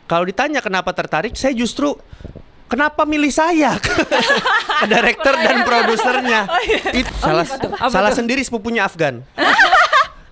Kalau ditanya kenapa tertarik, saya justru kenapa milih saya ke director dan produsernya. Salah sendiri sepupunya Afgan.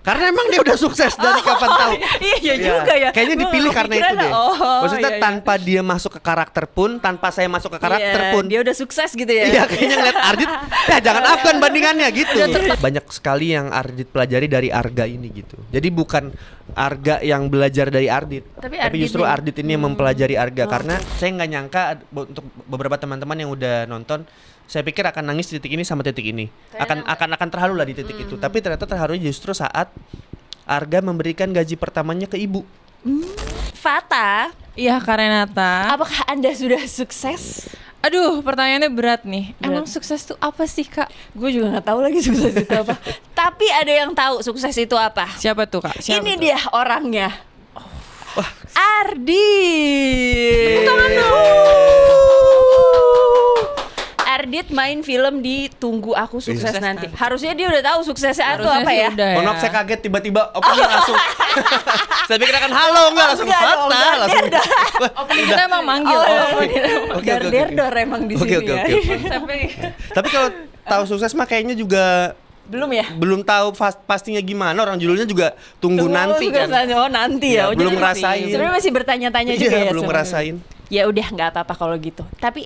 Karena emang dia udah sukses dari kapan tahu. Iya juga ya. Kayaknya dipilih karena itu deh. Maksudnya iya. tanpa dia masuk ke karakter pun, tanpa saya masuk ke karakter pun, dia udah sukses gitu ya. iya, kayaknya ngeliat Ardit, ya jangan Afgan bandingannya gitu. Banyak sekali yang Ardit pelajari dari Arga ini gitu. Jadi bukan Arga yang belajar dari Ardit, tapi justru Ardit ini yang mempelajari Arga. Karena saya nggak nyangka untuk beberapa teman-teman yang udah nonton, saya pikir akan nangis di titik ini sama titik ini, akan terharu lah di titik itu. Tapi ternyata terharunya justru saat Arga memberikan gaji pertamanya ke ibu. Fata, Iya, Kak Renata. apakah Anda sudah sukses? Aduh, pertanyaannya berat nih. Emang sukses tuh apa sih, Kak? Gue juga nggak tahu lagi sukses itu apa. Tapi ada yang tahu sukses itu apa. Siapa tuh, Kak? Siapa Ini tuh? dia orangnya. Ardit. Ardit main film di Tunggu Aku Sukses Sukses Nanti. Nanti. Harusnya dia udah tahu suksesnya itu Harusnya apa sih ya. udah Mohon maaf saya kaget tiba-tiba opening langsung. Saya pikir akan halo enggak langsung Enggak dong, Fata langsung. Opening kita emang manggil. Oke. Dar-der emang di Oke, sini oke, ya. oke. Sampai Tapi kalau tahu sukses mah kayaknya juga Belum ya? belum tahu pastinya gimana, orang judulnya juga tunggu nanti Sukses kan. Nanti. Oh nanti ya. Iya, Oh, belum jadi ngerasain. Sebenarnya masih bertanya-tanya juga ya. Iya, belum sebenarnya. ngerasain. Ya udah nggak apa-apa kalau gitu. Tapi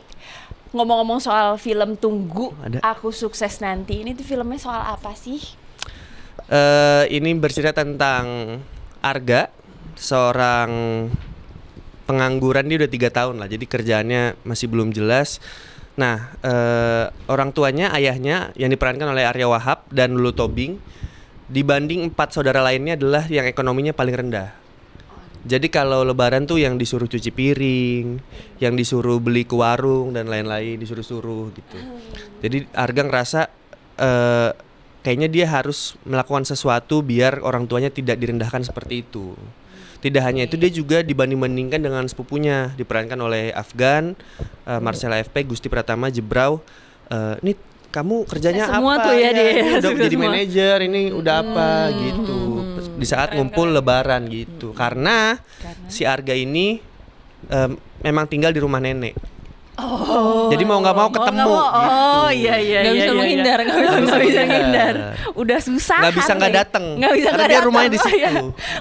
ngomong-ngomong soal film Tunggu Ada. Aku Sukses Nanti, ini tuh filmnya soal apa sih? Ini bercerita tentang Arga, seorang pengangguran. Dia udah 3 tahun lah, jadi kerjaannya masih belum jelas. Nah, orang tuanya, ayahnya yang diperankan oleh Arya Wahab dan Lulu Tobing, dibanding 4 saudara lainnya adalah yang ekonominya paling rendah. Jadi kalau lebaran tuh yang disuruh cuci piring, yang disuruh beli ke warung dan lain-lain, disuruh-suruh gitu. Jadi Arga ngerasa kayaknya dia harus melakukan sesuatu biar orang tuanya tidak direndahkan seperti itu. Tidak hanya itu, dia juga dibanding-bandingkan dengan sepupunya, diperankan oleh Afgan, Marcella FP, Gusti Pratama, Jebrau. Nih kamu kerjanya Semua apa? tuh ya dia. Ini udah jadi Semua. manajer, ini udah apa gitu. Di saat ngumpul lebaran gitu. Karena si Arga ini memang tinggal di rumah nenek. Oh. Jadi mau nggak mau ketemu nggak mau. gitu. Oh iya iya. Nggak iya, bisa iya, menghindar, iya. nggak bisa Nggak bisa menghindar. menghindar. Udah susah. Nggak bisa nggak datang. Nggak bisa Karena nggak dia datang. rumahnya di situ. Iya.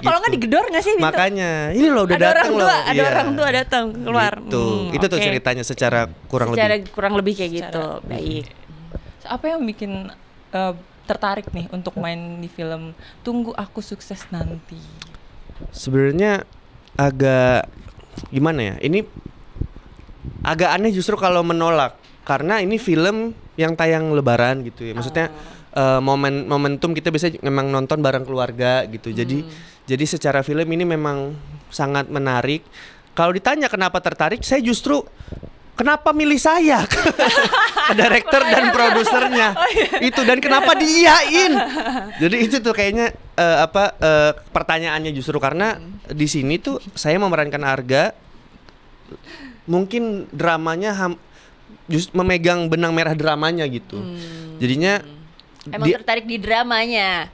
Kalau nggak Gitu. digedor nggak sih? Gitu? Makanya ini loh udah Ada datang orang loh. tua, ada Iya. orang tua datang keluar. Gitu. Itu tuh oke. ceritanya secara kurang lebih. Kurang lebih kayak gitu. Baik. Apa yang bikin tertarik nih untuk main di film Tunggu Aku Sukses Nanti? Sebenarnya agak gimana ya? Ini agak aneh justru kalau menolak, karena ini film yang tayang lebaran gitu ya. Maksudnya momentum kita bisa memang nonton bareng keluarga gitu. Jadi secara film ini memang sangat menarik. Kalau ditanya kenapa tertarik, saya justru kenapa milih saya ke director dan produsernya itu, dan kenapa diiyain. Jadi itu tuh kayaknya pertanyaannya justru karena di sini tuh saya memerankan Arga, mungkin dramanya just memegang benang merah dramanya gitu. Jadinya Emang tertarik di dramanya.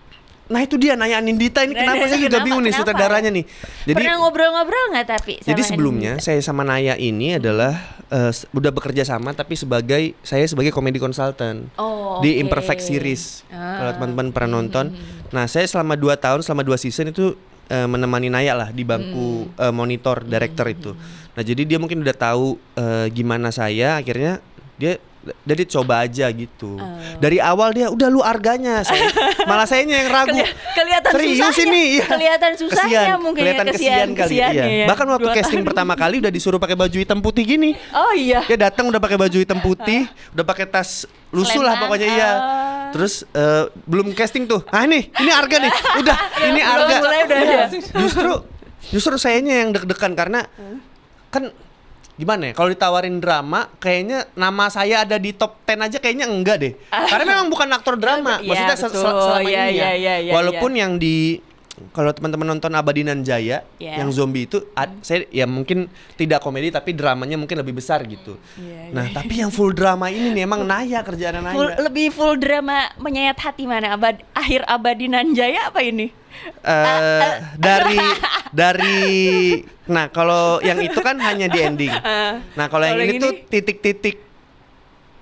nah itu dia nanya Nindita ini kenapa, saya juga bingung nih sutradaranya nih. Jadi Pernah ngobrol-ngobrol nggak tapi? jadi sama sebelumnya Nindita? saya sama Naya ini adalah udah bekerja sama, tapi saya sebagai komedi konsultan di oke. Imperfect Series. Kalau teman-teman pernah nonton. Nah, saya selama 2 tahun, selama 2 season itu menemani Naya lah di bangku monitor director itu. Nah, jadi dia mungkin udah tahu gimana saya, akhirnya dia jadi coba aja gitu. Dari awal dia udah lu Arganya, malah sayanya yang ragu. Kelihatan Serius susahnya. ini, iya. Kelihatan susahnya Kesian, mungkin kelihatan kesian kali. kesiannya Iya. ya. Bahkan waktu 2 casting tahun. pertama kali udah disuruh pakai baju hitam putih gini. Oh iya. Dia datang udah pakai baju hitam putih, udah pakai tas lusuh lah Sleman. pokoknya iya. Terus belum casting tuh. Ah ini Arga nih. Udah, ini Arga. mulai udah ada. Justru sayanya yang deg-degan karena kan gimana ya, kalau ditawarin drama kayaknya nama saya ada di top 10 aja kayaknya enggak deh. Karena memang bukan aktor drama. Iya, Maksudnya betul. selama Iya, ini ya. iya, Walaupun yang di kalau teman-teman nonton Abadinan Jaya Iya. yang zombie itu saya ya mungkin tidak komedi tapi dramanya mungkin lebih besar gitu. Iya, Nah, tapi yang full drama ini nih emang Naya, kerjaan Naya. Lebih full drama menyayat hati mana? Akhir Abadinan Jaya apa ini? dari nah kalau yang itu kan hanya di ending. Nah kalau yang Kalau ini yang tuh titik-titik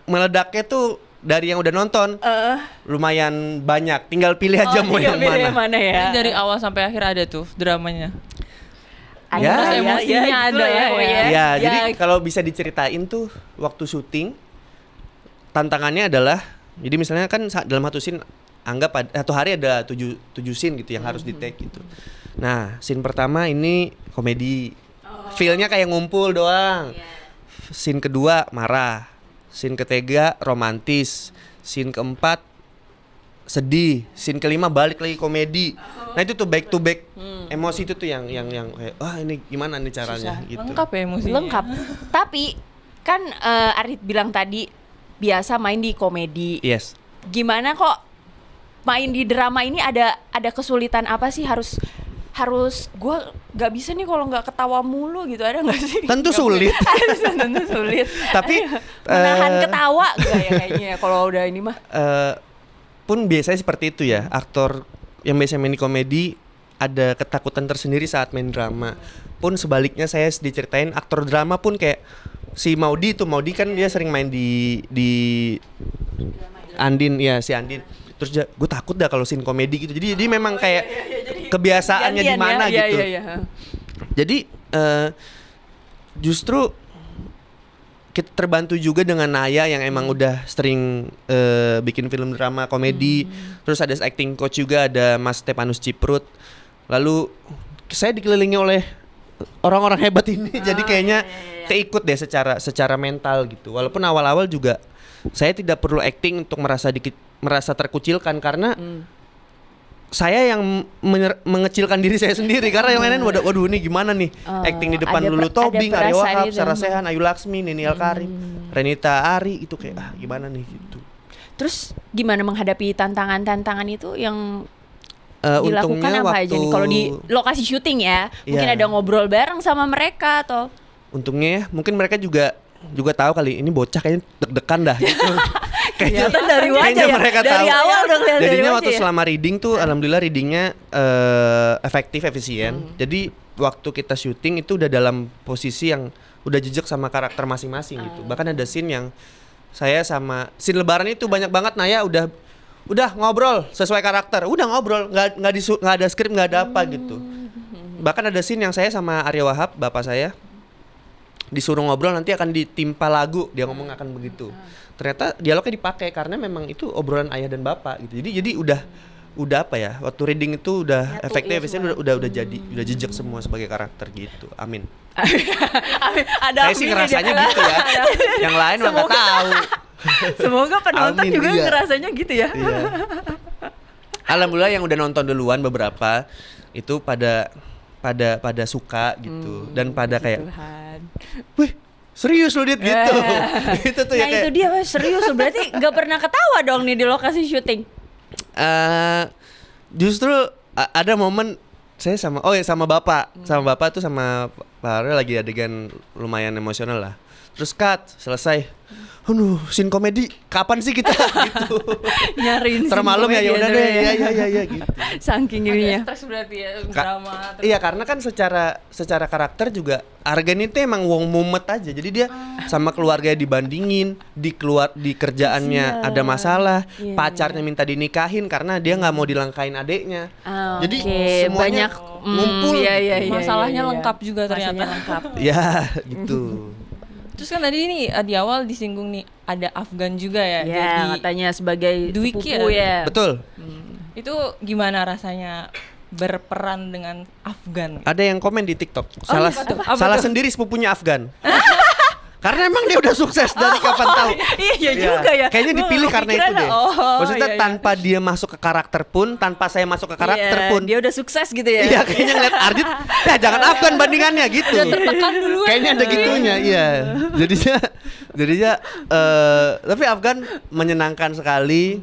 meledaknya tuh dari yang udah nonton lumayan banyak. Tinggal pilih aja mau iya, yang pilih mana. yang mana ya? Jadi dari awal sampai akhir ada tuh dramanya. Ya. Terus emosinya ada ya, lah ya. Ya, jadi kalau bisa diceritain tuh waktu syuting tantangannya adalah jadi misalnya kan dalam satu scene anggap satu hari ada 7 scene gitu yang harus di take gitu. Nah, scene pertama ini komedi. Feel-nya kayak ngumpul doang. Scene kedua marah. Scene ketiga romantis. Scene keempat sedih. Scene kelima balik lagi komedi. Nah, itu tuh back to back. Emosi itu tuh yang kayak ini gimana nih caranya gitu. Lengkap ya emosinya. Lengkap. Tapi kan Arit bilang tadi biasa main di komedi. Yes. Gimana kok main di drama ini ada kesulitan apa sih? Harus gue nggak bisa nih kalau nggak ketawa mulu gitu, ada nggak sih? Tentu sulit. Tentu sulit. Tapi menahan ketawa nggak ya kayaknya ya kalau udah ini mah. Pun biasanya seperti itu ya. Aktor yang biasa main di komedi ada ketakutan tersendiri saat main drama. Pun sebaliknya saya diceritain aktor drama pun kayak si Maudi kan dia sering main di Andin ya, si Andin. Terus gue takut dah kalau scene komedi gitu. Jadi memang kayak kebiasaannya di mana gitu. Jadi justru kita terbantu juga dengan Naya yang emang udah sering bikin film drama komedi. Terus ada acting coach juga, ada Mas Stepanus Ciprut. Lalu saya dikelilingi oleh orang-orang hebat ini. Jadi kayaknya keikut deh secara mental gitu. Walaupun awal-awal juga saya tidak perlu acting untuk merasa terkucilkan karena saya yang mengecilkan diri saya sendiri karena yang lain waduh ini gimana nih acting di depan Lulu Tobing, Arya Wahab, Sarah Sechan, Ayu Laksmi, Nini Alkarim, Renita Ari itu kayak gimana nih gitu. Terus gimana menghadapi tantangan-tantangan itu yang dilakukan untungnya apa aja nih kalau di lokasi syuting ya? Mungkin ada ngobrol bareng sama mereka atau? Untungnya ya, mungkin mereka juga tahu kali ini bocah kayaknya deg-degan dah gitu. Kayaknya dari wajah ya? mereka dari tahu. awal udah kelihatan dari Jadinya wajah waktu ya? selama reading tuh alhamdulillah readingnya efektif, efisien. Jadi waktu kita syuting itu udah dalam posisi yang udah jejak sama karakter masing-masing gitu. Bahkan ada scene yang saya sama scene lebaran itu banyak banget Naya udah ngobrol sesuai karakter. Udah ngobrol, nggak ada skrip, nggak ada apa gitu. Bahkan ada scene yang saya sama Arya Wahab, bapak saya disuruh ngobrol nanti akan ditimpa lagu, dia ngomong akan begitu. Ternyata dialognya dipakai karena memang itu obrolan ayah dan bapak gitu. Jadi udah apa ya? Waktu reading itu udah efektif, efisien udah jejak semua sebagai karakter gitu. Amin. Amin. Ada Saya sih ngerasanya gitu ya. Yang lain mah nggak tahu. Semoga penonton Amin, juga iya. ngerasanya gitu ya. Iya. Alhamdulillah yang udah nonton duluan beberapa itu pada suka gitu dan pada kayak wih serius lu Dit gitu. Itu tuh Nah ya kayak itu dia serius berarti nggak pernah ketawa dong nih di lokasi syuting. Justru ada momen saya sama bapak tuh sama Pak Aryo lagi adegan lumayan emosional lah. Terus cut selesai. Scene komedi kapan sih kita gitu. Nyariin scene Termalum ya komedi udah aja deh ya. ya gitu. Saking ininya. Stres berarti ya drama. Iya karena kan secara karakter juga Argen itu emang wong mumet aja. Jadi dia sama keluarganya dibandingin, di kerjaannya ada masalah, pacarnya minta dinikahin karena dia nggak mau dilangkain adeknya. Jadi semuanya banyak ngumpul. Iya, Masalahnya lengkap juga ternyata. Lengkap. Ya gitu. Terus kan tadi nih di awal disinggung nih ada Afgan juga ya. Ya Jadi katanya sebagai Dwiki sepupu ya. Betul. itu gimana rasanya berperan dengan Afgan? Ada yang komen di TikTok. Salah Apa tuh? sendiri sepupunya Afgan. Karena emang dia udah sukses dari kapan tahu. Iya juga ya. Kayaknya Gua dipilih nggak karena itu kepikiran, deh. Maksudnya iya. tanpa dia masuk ke karakter pun, tanpa saya masuk ke karakter Iya, pun. dia udah sukses gitu ya. Iya, kayaknya ngeliat Ardit, ya jangan Afgan bandingannya gitu. Udah tertekan duluan. Kayaknya ada gitunya, iya. Jadinya tapi Afgan menyenangkan sekali.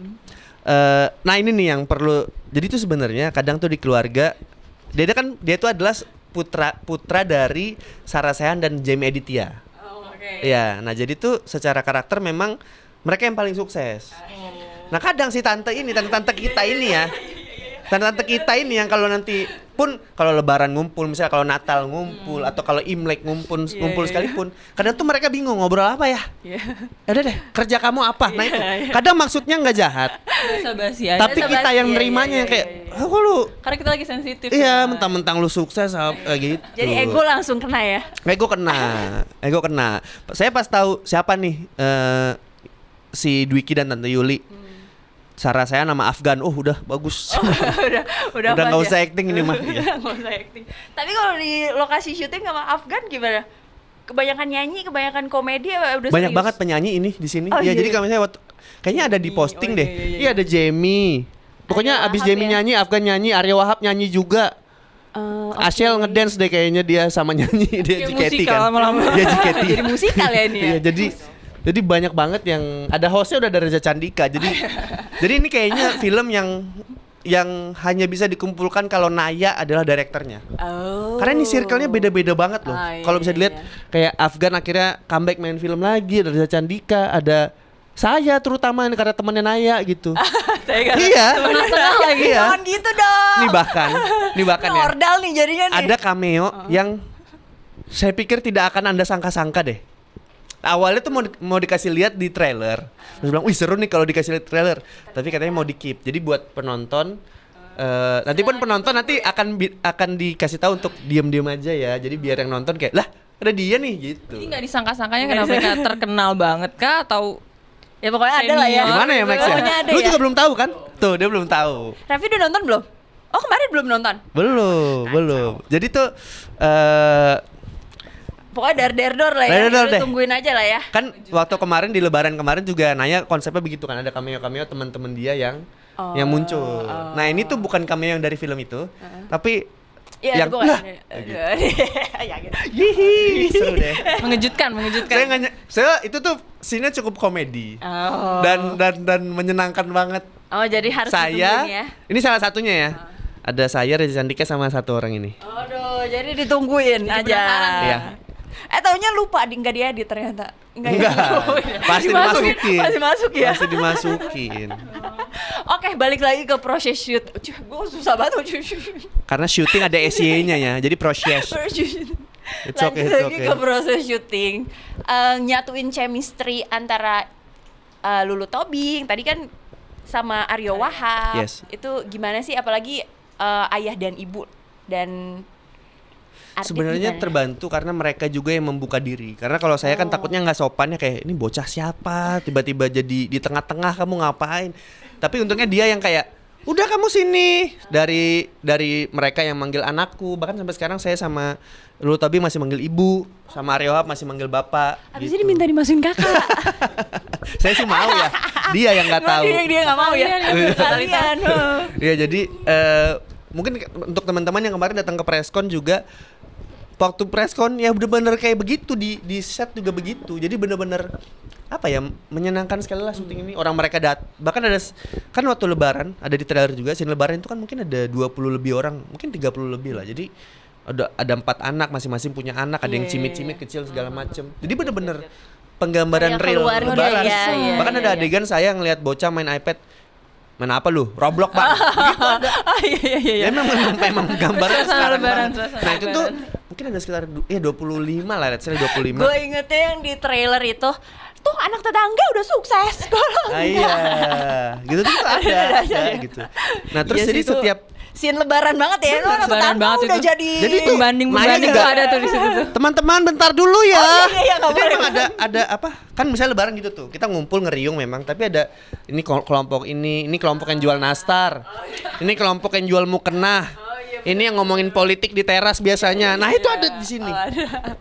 Nah ini nih yang perlu. Jadi tuh sebenarnya kadang tuh di keluarga dia tuh adalah putra dari Sarah Sechan dan Jamie Aditya. Iya, nah jadi tuh secara karakter memang mereka yang paling sukses. Nah kadang si tante kita ini ya, tante-tante kita ini yang kalau nanti pun kalau lebaran ngumpul, misalnya kalau Natal ngumpul atau kalau Imlek ngumpul sekalipun, kadang tuh mereka bingung ngobrol apa ya. Ya udah deh, kerja kamu apa? Nah itu kadang maksudnya nggak jahat, Basa-basi aja. tapi kita yang nerimanya yang kayak, kok lu? Karena kita lagi sensitif. Iya, mentang-mentang lu sukses gitu. Jadi ego langsung kena ya. Ego kena. Saya pas tahu siapa nih si Dwiki dan Tante Yuli. Sarah saya nama Afgan. Oh, udah bagus. udah Udah nggak pas usah ya? acting ini mah. Iya. Nggak usah acting. Tapi kalau di lokasi syuting sama Afgan gimana? Kebanyakan nyanyi, kebanyakan komedi apa udah Banyak serius? banget penyanyi ini di sini. Oh, Ya, iya. jadi kalau misalnya kayaknya ada di posting deh. iya. Iya, ada Jamie. Pokoknya Aryo abis Wahab Jamie ya? nyanyi, Afgan nyanyi, Aryo Wahab nyanyi juga. Oke. Ashel ngedance deh kayaknya dia sama nyanyi dia Kayak JKT musikal kan. lama-lama. Dia JKT. Jadi musikal ya ini ya. Iya, jadi banyak banget yang ada hostnya udah dari Reza Candika. Jadi ini kayaknya film yang hanya bisa dikumpulkan kalau Naya adalah direkturnya. Oh. Karena ini circle-nya beda-beda banget loh. Ah, iya, Kalau bisa dilihat kayak Afgan akhirnya comeback main film lagi, ada Reza Candika, ada saya terutama ini karena temannya Naya gitu. Iya. Tengah lagi. Iya. Jangan gitu dong. Nih bahkan ya. Ordal nih jadinya nih. Ada cameo yang saya pikir tidak akan Anda sangka-sangka deh. Awalnya tuh mau dikasih lihat di trailer. Terus bilang, "Wih, seru nih kalau dikasih lihat trailer." Tapi katanya mau di-keep. Jadi buat penonton nanti pun penonton nanti akan dikasih tahu untuk diam-diam aja ya. Jadi biar yang nonton kayak, "Lah, ada dia nih." gitu. Jadi nggak disangka-sangkanya kenapa mereka terkenal banget kah atau Ya pokoknya ada lah ya. Gimana ya Max ya? Pokoknya ada Lu ya. juga belum tahu kan? Tuh, dia belum tahu. Raffi udah nonton belum? Oh kemarin belum nonton. Belum. Jadi tuh Pokoknya dar lah ya. Dar-dar Lu deh. tungguin aja lah ya. kan waktu kemarin di lebaran kemarin juga Naya konsepnya begitu kan, ada cameo-cameo teman-teman dia yang muncul. Nah, ini tuh bukan cameo yang dari film itu, tapi Iya, yang bukan. lah, Ya, gitu. Yihi, seru deh. mengejutkan? Saya itu tuh scene-nya cukup komedi. Oh. Dan menyenangkan banget. Oh, jadi harus Saya ditungguin ya. ini salah satunya ya. Ada saya, Reza Candika sama satu orang ini. Aduh, jadi ditungguin aja. Iya. Taunya lupa nggak diedit ternyata. Enggak. Pasti dimasukin. Pasti masuk ya. Pasti dimasukin. Oke, balik lagi ke proses shoot. Gue susah banget. Karena syuting ada SY-nya ya. Jadi proses. It's okay, Lanjut it's lagi okay. ke proses syuting. Nyatuin chemistry antara Lulu Tobing tadi kan sama Aryo Wahab. Yes. Itu gimana sih? Apalagi ayah dan ibu dan Ardit Sebenarnya gimana? terbantu karena mereka juga yang membuka diri. Karena kalau saya kan takutnya nggak sopannya kayak ini bocah siapa, tiba-tiba jadi di tengah-tengah kamu ngapain. Tapi untungnya dia yang kayak udah kamu sini, dari mereka yang manggil anakku. Bahkan sampai sekarang saya sama Lulu Tobing masih manggil ibu, sama Aryo Wahab masih manggil bapak. Abis gitu. ini minta dimasukin kakak. Saya sih mau ya, dia yang nggak tahu. Dia nggak mau ya. Kalian. Ya jadi mungkin untuk teman-teman yang kemarin datang ke preskon juga, waktu preskon ya bener-bener kayak begitu, di set juga begitu. Jadi bener-bener apa ya, menyenangkan sekali lah syuting ini. Orang mereka bahkan ada kan waktu lebaran ada di trailer juga, scene lebaran itu kan mungkin ada 20 lebih orang, mungkin 30 lebih lah. Jadi ada 4 anak, masing-masing punya anak, ada yang cimit-cimit kecil segala macem. Jadi bener-bener penggambaran Kayak real keluarga, lebaran. iya, Bahkan ada adegan saya ngelihat bocah main iPad. Main apa lu? Roblox, Pak. Gitu ada. Iya. Ya memang gambarnya Suasana sekarang lebaran, banget. suasana Nah itu tuh lebaran. mungkin ada sekitar 25 lah, let's say 25. Gue ingetnya yang di trailer itu tuh anak tetangga udah sukses. Ah, iya, gitu tuh ada gitu. Nah terus Iya jadi sih, itu setiap scene lebaran banget ya. Anak Lebaran tetangga banget udah itu. jadi. Jadi tuh Pembanding Naya tuh juga ada tuh di situ tuh. teman-teman bentar dulu ya. Iya, nggak Jadi boleh. emang ada apa? Kan misalnya lebaran gitu tuh, kita ngumpul ngeriung memang, tapi ada ini kelompok ini kelompok yang jual nastar, ini kelompok yang jual mukena. Ini yang ngomongin politik di teras biasanya. Nah itu ada di sini.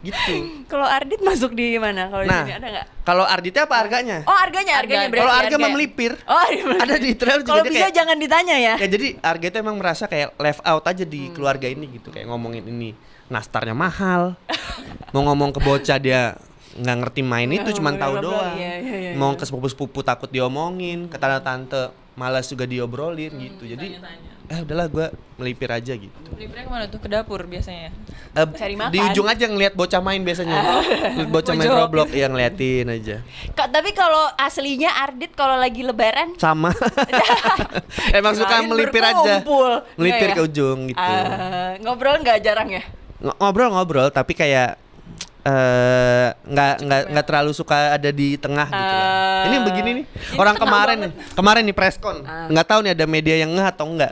Gitu. Kalau Ardit masuk di mana? Kalau di Nah, sini ada nggak? kalau Arditnya apa harganya? Oh, harganya berarti. Kalau Arga mah melipir. Oh, Ada di trailer juga kalau dia bisa kayak, jangan ditanya ya. ya jadi Arga itu emang merasa kayak left out aja di keluarga ini gitu, kayak ngomongin ini nastarnya mahal. Mau ngomong ke bocah dia nggak ngerti main itu, cuman tahu doang. Iya. Mau ke sepupu-sepupu takut diomongin, ke tante-tante malas juga diobrolin gitu. Jadi udahlah gue melipir aja gitu. Melipirnya kemana tuh? Ke dapur biasanya. Cari makan. Di ujung aja ngeliat bocah main biasanya. Lihat bocah main Pojok. Roblox yang ngeliatin aja. Tapi kalau aslinya Ardit kalau lagi lebaran Sama. Emang suka kirain melipir aja. berkumpul. Melipir Nggak ke ya? ujung gitu. Ngobrol nggak jarang ya? Ngobrol tapi kayak nggak terlalu suka ada di tengah gitu lah. Ini begini nih. Orang kemarin nih preskon. Nggak tahu nih ada media yang ngeh atau enggak.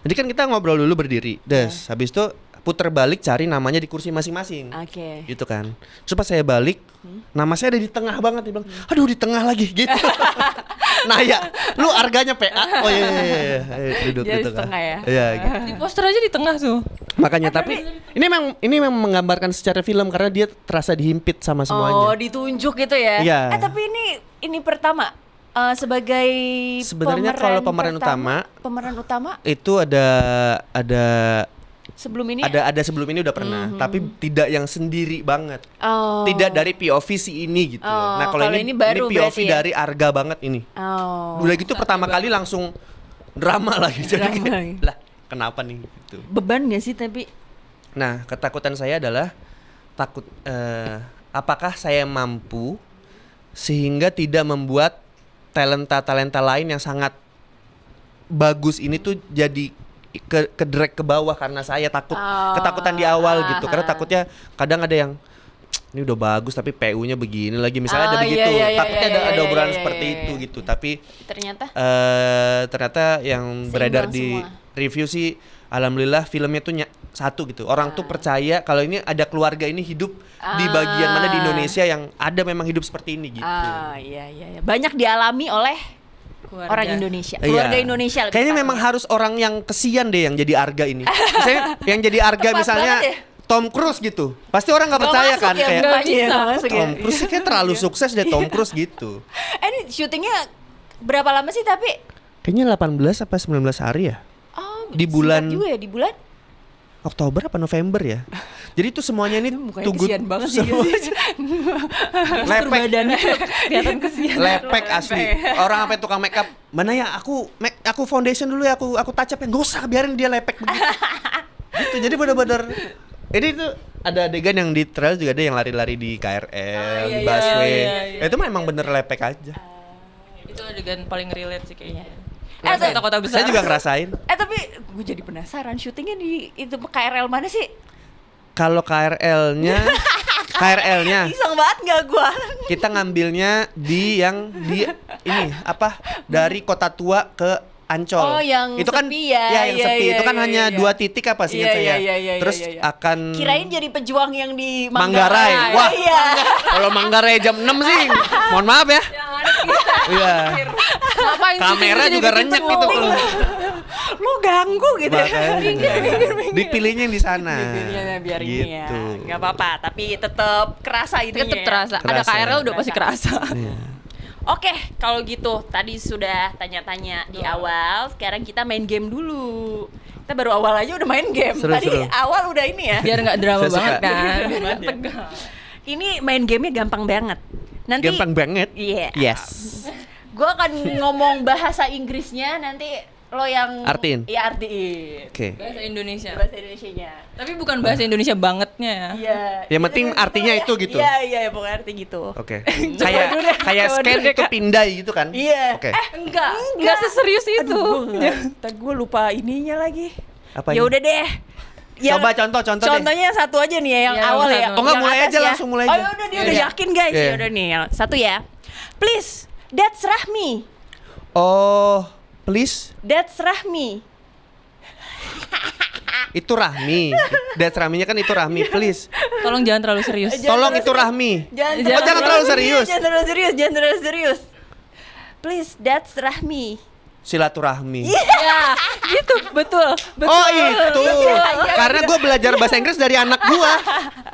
Jadi kan kita ngobrol dulu berdiri. Habis itu puter balik cari namanya di kursi masing-masing. Oke. Gitu kan. Terus pas saya balik, nama saya ada di tengah banget. Dia bilang, aduh di tengah lagi gitu. Nah ya, lu harganya PA. Oh iya. Duduk Dia di di tengah ya? Iya gitu. Di poster aja di tengah tuh. Makanya tapi ini memang menggambarkan secara film karena dia terasa dihimpit sama semuanya. Oh, ditunjuk gitu ya? Iya. Tapi ini pertama sebagai Sebenarnya kalau pemeran utama itu ada sebelum ini ada sebelum ini udah pernah, tapi tidak yang sendiri banget. Oh. Tidak dari POV si ini gitu. Oh, Nah, kalau ini baru POV berarti ya? dari Arga banget ini. Oh. Udah gitu pertama kali langsung drama lagi. Jadi Drama lagi. lah, kenapa nih gitu. Beban gak sih tapi? Nah, ketakutan saya adalah takut apakah saya mampu sehingga tidak membuat talenta lain yang sangat bagus ini tuh jadi ke drag ke bawah karena saya ketakutan di awal gitu. Karena takutnya kadang ada yang ini udah bagus tapi PU-nya begini lagi misalnya ada begitu. Takutnya ada obrolan seperti itu gitu. Tapi ternyata yang beredar di review sih alhamdulillah filmnya tuh satu gitu. Orang tuh percaya kalau ini ada keluarga ini hidup di bagian mana di Indonesia yang ada memang hidup seperti ini gitu. Iya. Banyak dialami oleh orang Indonesia. Keluarga Iya. Indonesia. Kayaknya memang harus orang yang kesian deh yang jadi Arga ini. Misalnya yang jadi Arga Tepat misalnya banget ya. Tom Cruise gitu. Pasti orang nggak percaya kan kayak nggak bisa masuk ya. Tom Cruise sih kayak terlalu sukses deh Tom Cruise gitu. Ini syutingnya berapa lama sih tapi? Kayaknya 18 apa 19 hari ya? Oh, Di bulan- singkat juga ya di bulan? Oktober apa November ya? Jadi itu semuanya ini Mukanya tunggu kesian banget sih. lepek Kelihatan kesian. lepek asli. Orang sampai tukang makeup, mana ya aku foundation dulu ya, aku touch up ya. Nggak usah, biarin dia lepek begitu. Gitu. Jadi benar-benar ini tuh ada adegan yang di trailer juga ada yang lari-lari di KRL, di busway. iya. Itu mah emang bener lepek aja. Itu adegan paling relate sih kayaknya. Kota-kota Saya juga ngerasain. tapi gue jadi penasaran syutingnya di itu KRL mana sih? Kalau KRL-nya Iseng banget nggak gue? kita ngambilnya di ini apa dari Kota Tua ke Ancol. Oh, yang itu kan sepi ya. yang Iya, sepi. iya, Itu kan iya, hanya iya. 2 titik apa sih Iya, saya. iya, Terus iya. akan Kirain jadi pejuang yang di Manggarai. Wah. Iya. Kalau Manggarai jam 6 sih. Mohon maaf ya. Iya. Ngapain sih Kamera jadi juga bikin renyek pejuang? gitu kalau. Lu ganggu gitu. Makanya. Dipilihnya yang di sana. Biar ini ya. Gitu. Nggak apa-apa, tapi tetap kerasa itu. Tetep terasa. Ada Kerasa. KRL udah pasti kerasa. Iya. Oke, kalau gitu tadi sudah tanya-tanya di awal, sekarang kita main game dulu. Kita baru awal aja udah main game. Seru, Tadi seru. awal udah ini ya. Biar nggak drama Saya banget suka. kan. Tegang. Ini main gamenya gampang banget. Nanti Gampang banget. Iya. Yes. Gue akan ngomong bahasa Inggrisnya, nanti lo yang Artiin? Iya, artiin. Oke. Bahasa Indonesia. Bahasa Indonesianya. Tapi bukan bahasa Indonesia bangetnya ya. Iya. Yang penting artinya itu gitu. Iya, pokoknya arti gitu. Oke. dulu deh, Kayak coba scan dulu deh, itu Kak. pindai gitu kan? Iya. Oke. Enggak seserius itu. Gue lupa ininya lagi. Apa Ya ini? udah deh. Coba contoh deh. Contohnya yang satu aja nih ya, yang Ya, awal yang ya. satu. Oh, nggak, Yang mulai atas aja, ya. langsung mulai Oh aja. ya udah, dia Iya. udah yakin guys. Iya. Ya udah nih, satu ya. Please, that's Rahmi. Oh, please. That's Rahmi. Itu Rahmi. That's Rahminya kan itu Rahmi, please. Tolong jangan terlalu serius. Tolong itu Rahmi. Jangan terlalu serius. Jangan terlalu serius. Please, that's Rahmi. Silaturahmi. Ya, gitu, betul. Oh itu. Karena gue belajar bahasa Inggris dari anak gue.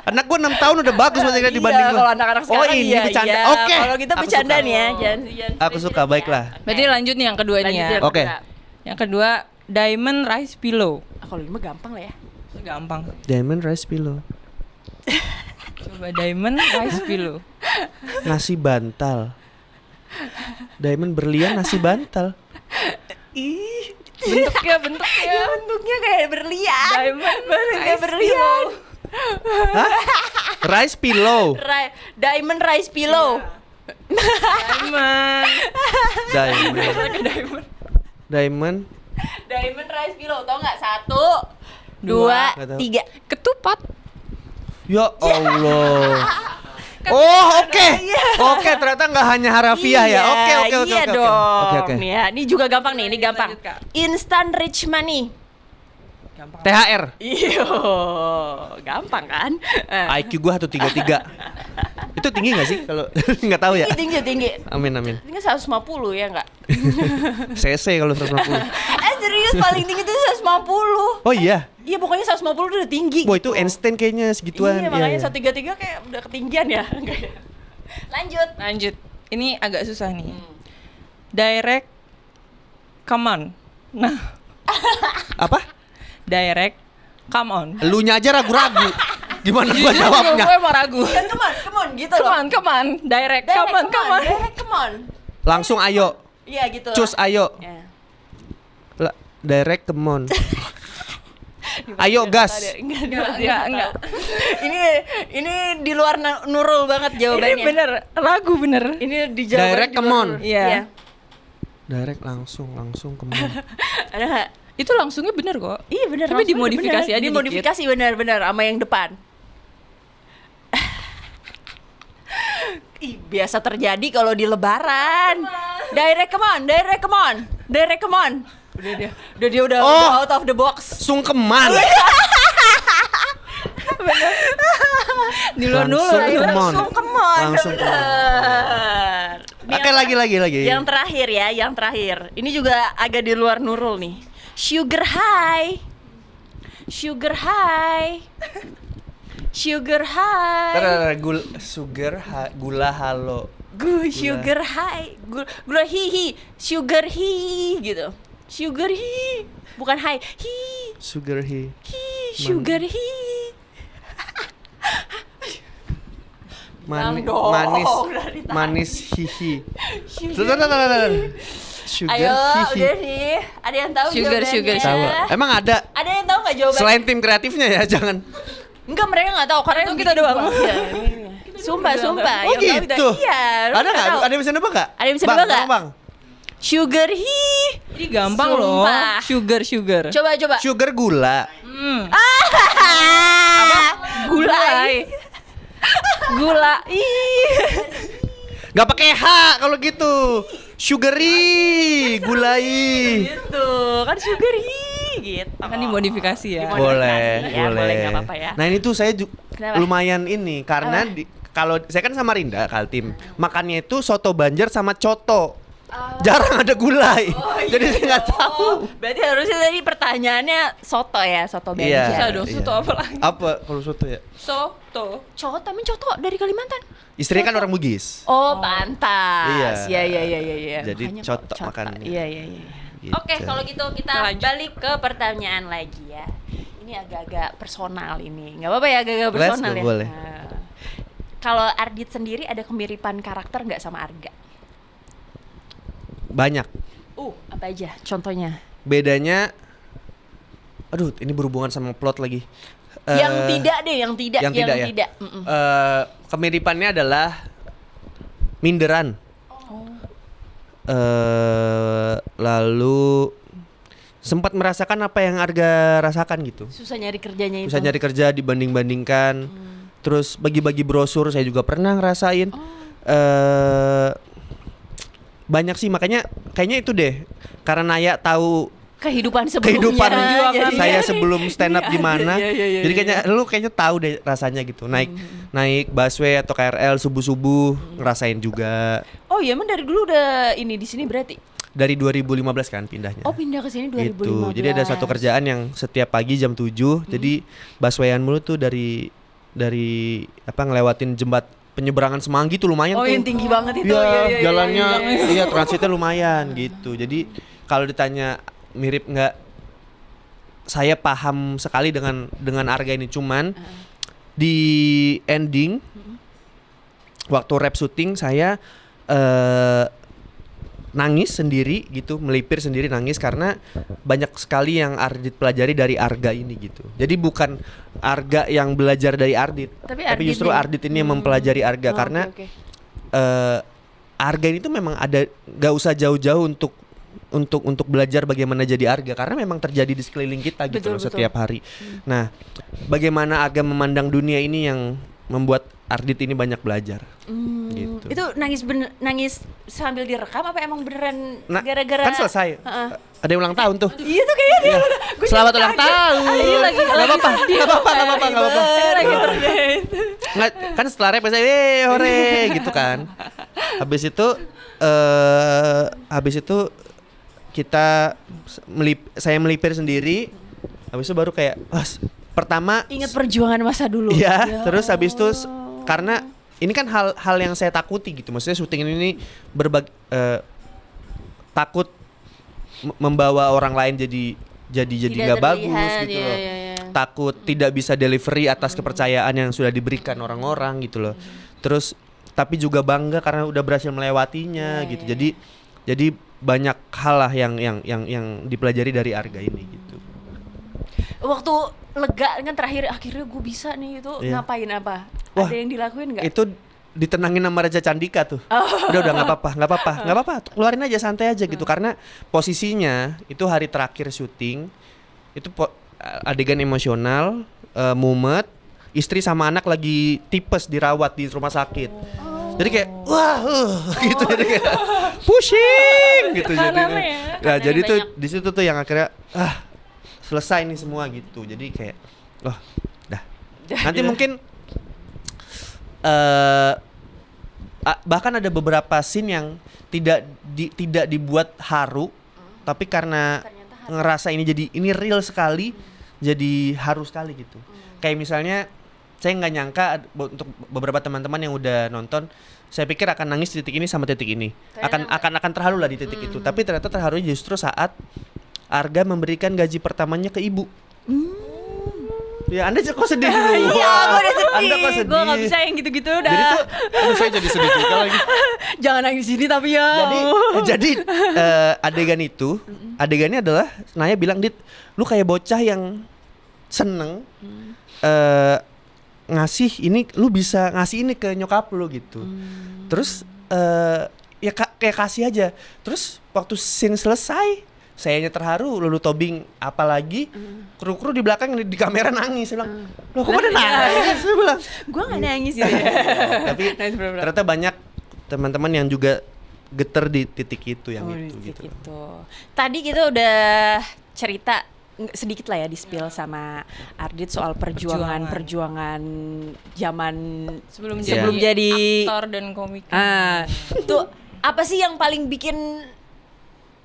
Anak gue 6 tahun udah bagus bahasa Inggris dibanding gue. Kalau anak-anak Oh sekarang ini iya, bercanda. iya. Oke. Kalau kita Aku bercanda suka. nih ya, jangan Aku suka, baiklah. Berarti lanjut nih yang kedua nih ya. Oke. Yang kedua, Diamond Rice Pillow. Kalau ini mah gampang lah ya. Gampang. Diamond rice pillow. Coba Diamond Rice Pillow. Nasi bantal. Diamond berlian nasi bantal. Ih, bentuknya Ya bentuknya kayak berlian. diamond Kayak berlian. Hah? Rice pillow. Diamond rice pillow. diamond Diamond. diamond Diamond. Diamond rice pillow, tau nggak? 1, 2, Nggak tahu. 3. ketupat. Ya Allah. Oh, oke. Oke, ternyata nggak hanya harafiah ya. Oke. Iya dong. Oke. Nih ya, ini juga gampang nih, ini Lanjut, gampang. lanjut, Kak. Instant rich money. Gampang. THR. Iyo, gampang kan? IQ gua 133. Itu tinggi nggak sih kalau nggak tahu ya? Tinggi. Amin. Tinggi 150 ya nggak? CC kalau 150. Serius paling tinggi tuh 150. Oh iya. Iya pokoknya 150 udah tinggi. Wah, itu Einstein kayaknya segituan. Iya makanya iya. 133 kayak udah ketinggian ya. Enggak ya? Lanjut. Ini agak susah nih. Direct come on. Nah, Apa? direct come on. Elunya aja ragu-ragu. Gimana gua jawabnya? Gue emang ragu. Kan come on gitu loh. Come on, direct, Direct, come on. Direct, come on. Langsung ayo. Iya gitu. Cus ayo. Ya. Direct come on. Ayo gas. Enggak. Ini di luar Nurul banget jawabannya. Ini bener, ragu bener. Ini di jawaban Direct, di come luar on. Nurul. Iya. Direct langsung come on. Ada nggak? Itu langsungnya bener kok. Iya benar. Tapi dimodifikasi aja dikit. Dimodifikasi benar sama yang depan. Ih, biasa terjadi kalau di lebaran. Direct come on. Udah dia udah out of the box. Sungkeman. Di luar dulu. Langsung Ayo. come on. Langsung come on. Langsung come on. Bener. Oke, lagi. Yang terakhir ya, yang terakhir. Ini juga agak di luar Nurul nih. Sugar high. Sugar high. Gula halo. Sugar high. Gula hihi. Sugar hi gitu. Sugar hi. Bukan high. Hi. Sugar hi. Sugar hi. Bang dong, udah ditahan. Manis hihi. Sugar Sugar Ayo, hihi. udah nih. Ada yang tahu Sugar, jawabannya? sugar. Tahu. Emang ada Ada yang tahu nggak jawabannya? selain tim kreatifnya ya, jangan. Enggak, mereka nggak tahu karena Itu yang kita bikin doang. gua. Iya, ini. Sumpah. Oh Yang tahu kita- gitu. Iya. lu Ada nggak nggak? tahu. Ada yang bisa nebak nggak? Ada yang bisa nebak nggak? Bang. Sugar hi. Ini gampang loh. Sumpah. Sugar. Coba. Sugar gula. Apa? Gulai. Gula. Ih. Gak pakai H kalau gitu. Sugary, gulai. Gitu. Kan sugar hi gitu. Akan dimodifikasi ya. Boleh, Ya, boleh. nggak apa-apa ya. Nah, ini tuh saya Kenapa? lumayan ini karena kalau saya kan sama Rinda Kaltim, makannya itu soto Banjar sama coto. Jarang ada gulai. Jadi saya nggak tahu. Berarti harusnya tadi pertanyaannya soto ya, soto Iya. Banjar. Susah dong, soto apa lagi? Apa kalau soto ya? Soto. Coto, emang coto dari Kalimantan? Istrinya kan orang Bugis. Oh, pantas. Iya. Iya. Jadi Makanya coto kok makannya. Iya. Gitu. Oke, kalau gitu kita Lanjut. balik ke pertanyaan lagi ya. Ini agak-agak personal ini. Nggak apa-apa ya, agak-agak Let's personal go, ya. boleh. Nah, kalau Ardit sendiri ada kemiripan karakter nggak sama Arga? Banyak. Apa aja contohnya? Bedanya, aduh, ini berhubungan sama plot lagi. Yang tidak deh, yang tidak. Ya. Kemiripannya adalah minderan. Lalu sempat merasakan apa yang Arga rasakan gitu. Susah nyari kerjanya itu. Bisa nyari kerja dibanding-bandingkan. Terus bagi-bagi brosur saya juga pernah ngerasain. Banyak sih, makanya kayaknya itu deh. Karena Naya tahu kehidupan sebelumnya. kehidupan Jadi- saya sebelum stand up Iya, di mana. iya, Jadi kayaknya lu kayaknya tahu deh rasanya gitu. Naik busway atau KRL subuh-subuh ngerasain juga. Oh iya, emang dari dulu udah ini di sini berarti? Dari 2015 kan pindahnya. Oh, pindah ke sini 2015. Gitu. Jadi ada satu kerjaan yang setiap pagi jam 7. Jadi buswayan mulu tuh dari apa ngelewatin penyeberangan Semanggi tuh lumayan Oh, tuh. yang tinggi banget itu. Iya, Iya, jalannya iya. iya transitnya lumayan gitu. Jadi kalau ditanya mirip nggak, saya paham sekali dengan Arga ini, cuman di ending waktu rap syuting saya nangis sendiri gitu, melipir sendiri nangis karena banyak sekali yang Ardit pelajari dari Arga ini gitu. Jadi bukan Arga yang belajar dari Ardit, Tapi tapi Ardit justru nih. Ardit ini yang mempelajari Arga Oh, karena oke. Arga ini tuh memang ada, gak usah jauh-jauh untuk belajar bagaimana jadi Arga karena memang terjadi di sekeliling kita gitu Betul, loh betul. setiap hari. Nah, bagaimana Arga memandang dunia ini yang membuat Ardit ini banyak belajar. Gitu. Itu nangis sambil direkam apa emang beneran Nah, gara-gara kan selesai. Heeh. Ada yang ulang tahun tuh. Iya tuh kayaknya dia. Gua Selamat jadi ulang kaget. tahun. Iya, lagi Nggak apa-apa, nggak apa-apa. Lagi terkait. Nggak, kan setelah rap saya hore gitu kan. Habis itu kita saya melipir sendiri. Habis itu baru kayak pertama Ingat perjuangan masa dulu. iya, terus habis itu karena ini kan hal yang saya takuti gitu. Maksudnya syuting ini takut membawa orang lain jadi Tidak nggak bagus terlihat, gitu iya, loh. iya, iya. Takut tidak bisa delivery atas kepercayaan yang sudah diberikan orang-orang gitu loh. Terus tapi juga bangga karena udah berhasil melewatinya Iya, gitu. iya, Jadi banyak hal lah yang dipelajari dari Arga ini gitu. Waktu lega kan terakhir akhirnya gue bisa nih itu Iya. ngapain apa? Wah, Ada yang dilakuin nggak? Itu ditenangin sama Raja Candika tuh. Udah nggak apa-apa, keluarin aja santai aja gitu karena posisinya itu hari terakhir syuting itu adegan emosional, mumet, istri sama anak lagi tipes dirawat di rumah sakit. Jadi kayak gitu jadi kayak pusing gitu jadinya. ya, Nah, karena jadi tuh banyak. di situ tuh yang akhirnya selesai nih semua gitu. Jadi kayak dah. Nanti mungkin bahkan ada beberapa scene yang tidak dibuat haru, tapi karena ngerasa ini real sekali, jadi haru sekali gitu. Kayak misalnya saya nggak nyangka untuk beberapa teman-teman yang udah nonton, saya pikir akan nangis di titik ini sama titik ini, akan terharu lah di titik itu. Tapi ternyata terharunya justru saat Arga memberikan gaji pertamanya ke ibu. Ya, Anda kok sedih dulu? Iya, gue udah sedih. Anda kok sedih? Gue nggak bisa yang gitu-gitu udah. Jadi tuh, saya jadi sedih juga lagi. Jangan nangis sini tapi ya. Jadi adegannya adalah Naya bilang, "Dit, lu kayak bocah yang seneng ngasih ini, lu bisa ngasih ini ke nyokap lu gitu." Terus ya kayak kasih aja. Terus waktu scene selesai, sayanya terharu, Lulu Tobing apalagi kru-kru di belakang di kamera nangis. Saya bilang, "Loh, kok pada nangis?" Saya bilang. Gue nggak nangis ya. Tapi ternyata banyak teman-teman yang juga geter di titik itu yang itu gitu. Tadi kita udah cerita sedikit lah ya di spill sama Ardit soal perjuangan zaman sebelum jadi aktor dan komik. Tuh apa sih yang paling bikin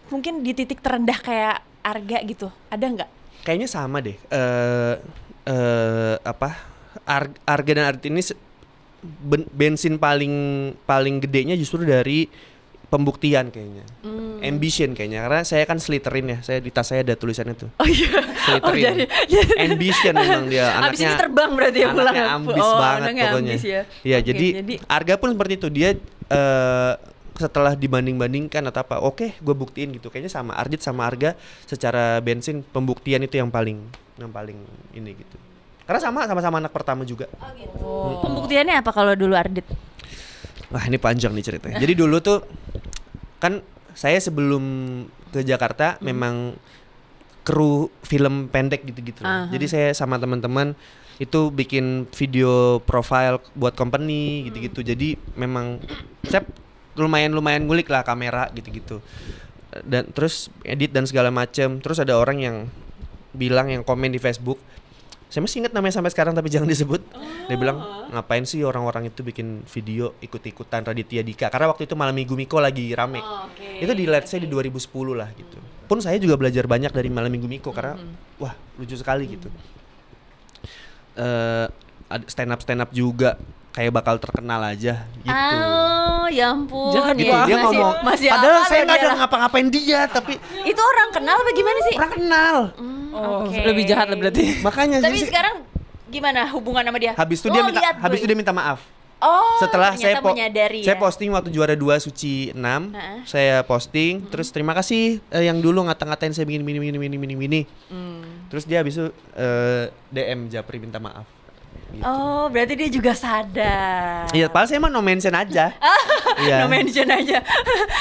mungkin di titik terendah kayak Arga gitu? Ada nggak? Kayaknya sama deh. Arga dan Ardit ini bensin paling gedenya justru dari pembuktian kayaknya. Ambition kayaknya, karena saya kan sliterin ya. Di tas saya ada tulisannya tuh. Oh iya. Sliterin. Ambition memang dia Abis ini anaknya. terbang berarti ya pulang. Anaknya ambis banget anaknya pokoknya. ambis ya. Iya, Oke, jadi Arga pun seperti itu. Dia setelah dibanding-bandingkan atau apa, oke, gue buktiin gitu. Kayaknya sama Ardit sama Arga secara bensin pembuktian itu yang paling ini gitu. Karena sama-sama anak pertama juga. Oh gitu. Pembuktiannya apa kalau dulu Ardit? Wah, ini panjang nih ceritanya. Jadi dulu tuh kan saya sebelum ke Jakarta memang kru film pendek gitu-gitu. Jadi saya sama teman-teman itu bikin video profile buat company gitu-gitu. Jadi memang saya lumayan ngulik lah kamera gitu-gitu. Dan terus edit dan segala macem. Terus ada orang yang bilang, yang komen di Facebook, saya masih ingat namanya sampai sekarang tapi jangan disebut. Dia bilang, ngapain sih orang-orang itu bikin video ikut-ikutan Raditya Dika, karena waktu itu Malam Minggu Miko lagi rame. Itu di let's say di 2010 lah gitu. Pun saya juga belajar banyak dari Malam Minggu Miko karena wah lucu sekali gitu. Stand up juga kayak bakal terkenal aja gitu. Oh, ya ampun. Jangan Gitu, ya. dia ngomong. Padahal saya nggak ada ngapa-ngapain dia, tapi Itu orang kenal apa gimana sih? orang kenal. Oke. Lebih jahat lah berarti. Makanya Tapi jadi sekarang gimana hubungan sama dia? habis itu Lo dia liat, minta boy. maaf. Oh, Setelah ternyata menyadari saya ya. posting waktu juara 2 Suci 6, saya posting terus terima kasih yang dulu ngata-ngatain saya begini. Terus dia habis itu DM Japri minta maaf. Gitu. Oh, berarti dia juga sadar. Iya, padahal saya emang no mention aja. Iya. No mention aja.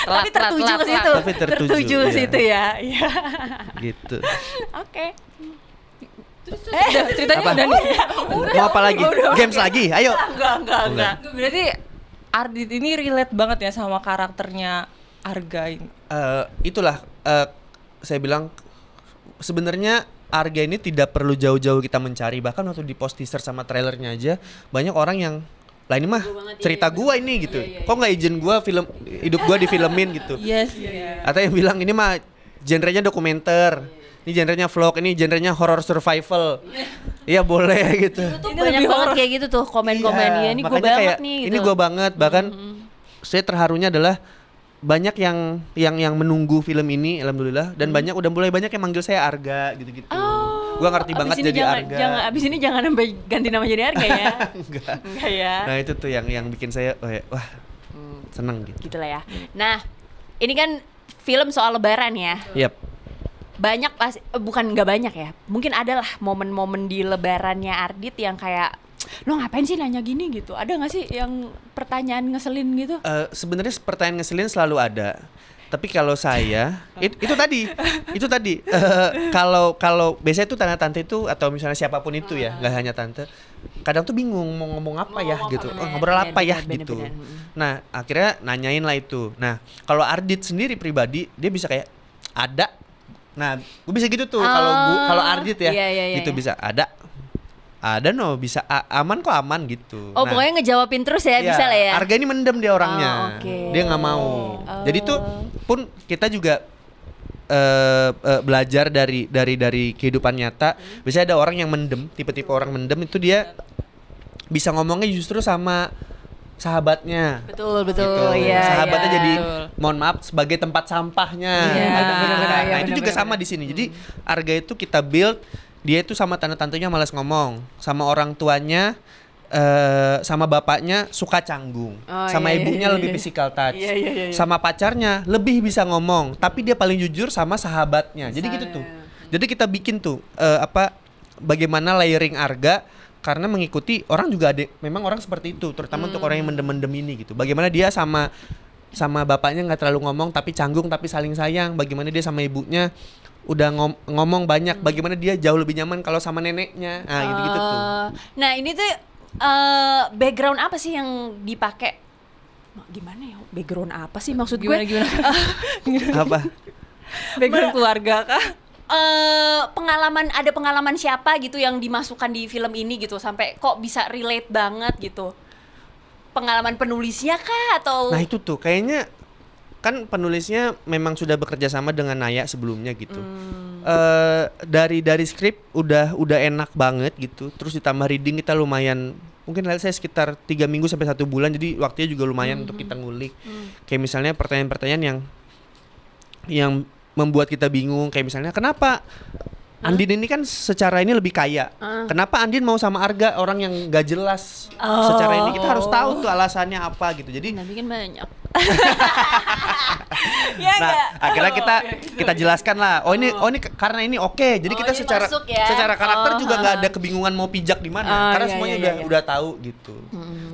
Tapi tertuju telat. ke situ. Tapi tertuju, ke iya. situ ya. Iya. Gitu. Oke. Udah, ceritanya Apa? udah nih. Mau apa lagi? Games lagi? Ayo. Enggak. Berarti Ardit ini relate banget ya sama karakternya Arga ini. Itulah saya bilang sebenarnya Arga ini tidak perlu jauh-jauh kita mencari, bahkan waktu di post teaser sama trailernya aja banyak orang yang lah ini mah cerita gua ini gitu. Kok nggak izin gua film hidup gua difilmin gitu. Yes. Atau yang bilang ini mah genrenya dokumenter. Ini genrenya vlog, ini genrenya horror survival. Iya boleh gitu. Tuh Ini banyak lebih banget horor. kayak gitu tuh komen-komen dia. Ini gue makanya banget kayak, nih gitu. Ini gua banget, bahkan saya terharunya adalah banyak yang menunggu film ini, alhamdulillah, dan udah mulai banyak yang manggil saya Arga gitu-gitu. Gua ngerti Abis banget ini jadi Arga. Abis ini jangan sampai ganti nama jadi Arga ya. Enggak. Enggak ya. Nah itu tuh yang bikin saya wah seneng gitu. Gitu lah ya. Nah, ini kan film soal lebaran ya. Yap. Banyak pasti bukan nggak banyak ya. Mungkin ada lah momen-momen di lebarannya Ardit yang kayak lo ngapain sih nanya gini gitu. Ada nggak sih yang pertanyaan ngeselin gitu? Sebenarnya pertanyaan ngeselin selalu ada. Tapi kalau saya itu tadi kalau biasanya tuh tante itu atau misalnya siapapun itu ya, nggak hanya tante, kadang tuh bingung mau ngomong apa ya gitu, ngobrol apa ya gitu. Nah akhirnya nanyain lah itu. Nah kalau Ardit sendiri pribadi dia bisa kayak ada. Nah gue bisa gitu tuh kalau Ardit ya gitu bisa ada no bisa aman kok aman gitu. Oh pokoknya ngejawabin terus ya, bisa lah ya. Arga ini mendem dia orangnya, dia nggak mau. Jadi tuh pun kita juga belajar dari kehidupan nyata. Biasanya ada orang yang mendem, tipe-tipe orang mendem itu dia bisa ngomongnya justru sama sahabatnya. Betul Gitu. iya. Sahabatnya iya. jadi mohon maaf sebagai tempat sampahnya. Iya, Nah itu juga sama di sini. Jadi Arga itu kita build dia itu sama tante-tantenya malas ngomong, sama orang tuanya sama bapaknya suka canggung, sama ibunya lebih physical touch, sama pacarnya lebih bisa ngomong, tapi dia paling jujur sama sahabatnya. Jadi gitu tuh. Jadi kita bikin tuh bagaimana layering Arga karena mengikuti orang juga ada, memang orang seperti itu, terutama untuk orang yang mendem-mendem ini gitu. Bagaimana dia sama bapaknya nggak terlalu ngomong tapi canggung tapi saling sayang. Bagaimana dia sama ibunya udah ngomong banyak, bagaimana dia jauh lebih nyaman kalau sama neneknya. Nah, gitu-gitu tuh. Nah, ini tuh background apa sih yang dipakai? Gimana ya? Background apa sih maksud gue? Gimana? Apa? Background keluarga kah? Ada pengalaman siapa gitu yang dimasukkan di film ini gitu sampai kok bisa relate banget gitu? Pengalaman penulisnya kah atau? Nah, itu tuh kayaknya kan penulisnya memang sudah bekerja sama dengan Naya sebelumnya gitu. Dari skrip udah enak banget gitu. Terus ditambah reading kita lumayan, mungkin saya sekitar 3 minggu sampai 1 bulan, jadi waktunya juga lumayan untuk kita ngulik. Kayak misalnya pertanyaan-pertanyaan yang membuat kita bingung, kayak misalnya kenapa Andin ini kan secara ini lebih kaya. Kenapa Andin mau sama Arga, orang yang gak jelas secara ini? Kita harus tahu tuh alasannya apa gitu. Jadi Nanti kan banyak. akhirnya kita jelaskan lah. Oh ini karena ini oke. Jadi kita ini secara masuk ya. secara karakter juga nggak ada kebingungan mau pijak di mana. Karena semuanya udah tahu gitu.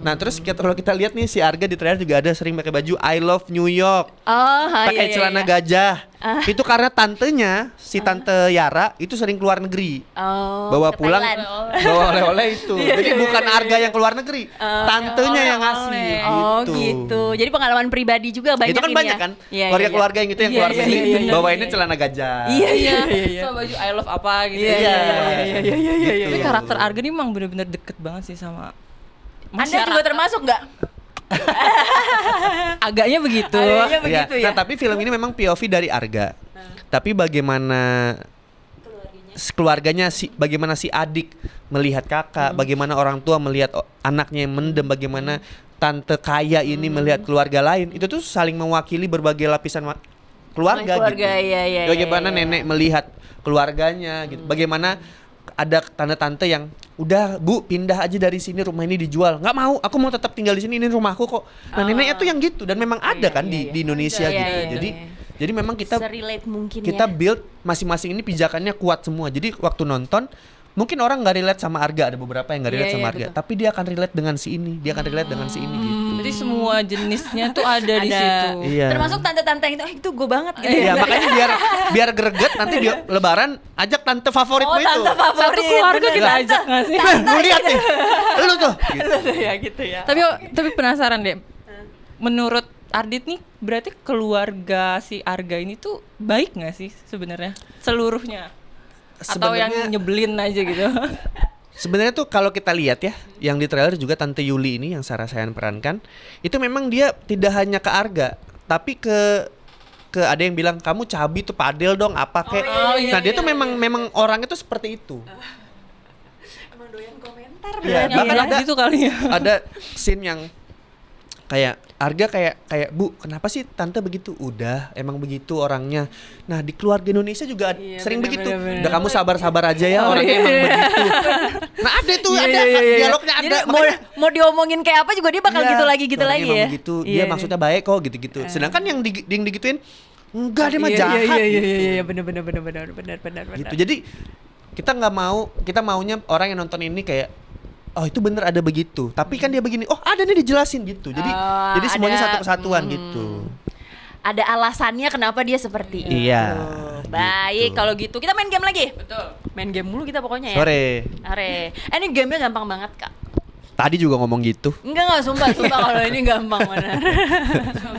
Nah terus kalau kita lihat nih si Arga di trailer juga ada sering pakai baju I Love New York. Pakai celana gajah. Itu karena tantenya si tante Yara itu sering keluar negeri. Bawa ke pulang Thailand. bawa oleh-oleh itu. Jadi bukan Arga yang keluar negeri, tantenya yang ngasih gitu. Jadi pengalaman pribadi juga banyak itu kan ini banyak ya? kan Iya, keluarga yang gitu yang keluar negeri bawainnya celana gajah. Iya. So baju I love apa gitu. Iya. Tapi karakter Arga ini emang bener-bener deket banget sih sama Anda juga termasuk nggak? agaknya begitu. Agaknya begitu ya. Nah tapi film ini memang POV dari Arga. Tapi bagaimana keluarganya bagaimana si adik melihat kakak, bagaimana orang tua melihat anaknya yang mendem, bagaimana tante kaya ini melihat keluarga lain, itu tuh saling mewakili berbagai lapisan keluarga gitu. Iya, Bagaimana nenek melihat keluarganya gitu. Bagaimana ada tante-tante yang udah Bu pindah aja dari sini, rumah ini dijual. Nggak mau, aku mau tetap tinggal di sini, ini rumahku kok. Nah neneknya tuh yang gitu, dan memang ada kan di Indonesia Iya, gitu. iya, Jadi memang kita se-relate mungkin kita ya. build masing-masing ini pijakannya kuat semua. Jadi waktu nonton mungkin orang nggak relate sama Arga, ada beberapa yang nggak relate Iya, sama iya, Arga, betul. tapi dia akan relate dengan si ini, dia akan relate dengan si ini gitu. Berarti semua jenisnya tuh ada di Ada. situ. Iya. Termasuk tante-tante yang itu gue banget gitu. Iya, makanya biar greget nanti dia lebaran ajak tante favoritmu itu. Tante favorit. Satu keluarga kita bener. ajak nggak sih? Lu lihat nih. Lu tuh. Gitu. ya gitu ya. Tapi penasaran deh. Menurut Ardit nih, berarti keluarga si Arga ini tuh baik nggak sih sebenarnya seluruhnya? Atau yang Sebenarnya- nyebelin aja gitu? Sebenarnya tuh kalau kita lihat ya, yang di trailer juga Tante Yuli ini yang Sarah Sayan perankan, itu memang dia tidak hanya ke Arga, tapi ke ada yang bilang kamu cabi tuh padel dong apa kek. Nah, dia tuh memang orang itu seperti itu. Emang doyan komentar Iya, berarti bahkan ya. ada gitu kali ya. ada scene yang kayak Arga kayak Bu, kenapa sih tante begitu? Udah, emang begitu orangnya. Nah, di keluarga Indonesia juga Iya, sering bener, begitu. bener, bener. Udah kamu sabar-sabar aja ya, orangnya emang begitu. Nah, ada tuh, ada dialognya ada. Jadi Makanya- mau diomongin kayak apa juga dia bakal Iya, gitu lagi orangnya lagi emang ya. begitu, Iya, dia maksudnya baik kok gitu-gitu. Sedangkan yang digituin enggak, dia mah jahat gitu. benar. Gitu. Jadi kita maunya orang yang nonton ini kayak oh itu bener ada begitu. Tapi kan dia begini, oh ada nih dijelasin gitu. Jadi semuanya ada- satu kesatuan gitu. Ada alasannya kenapa dia seperti itu. Iya, Baik, gitu. kalau gitu kita main game lagi. Betul. Main game mulu kita pokoknya ya. Sore. Ini gamenya gampang banget, Kak. Tadi juga ngomong gitu. Enggak, sumpah kalau ini gampang benar.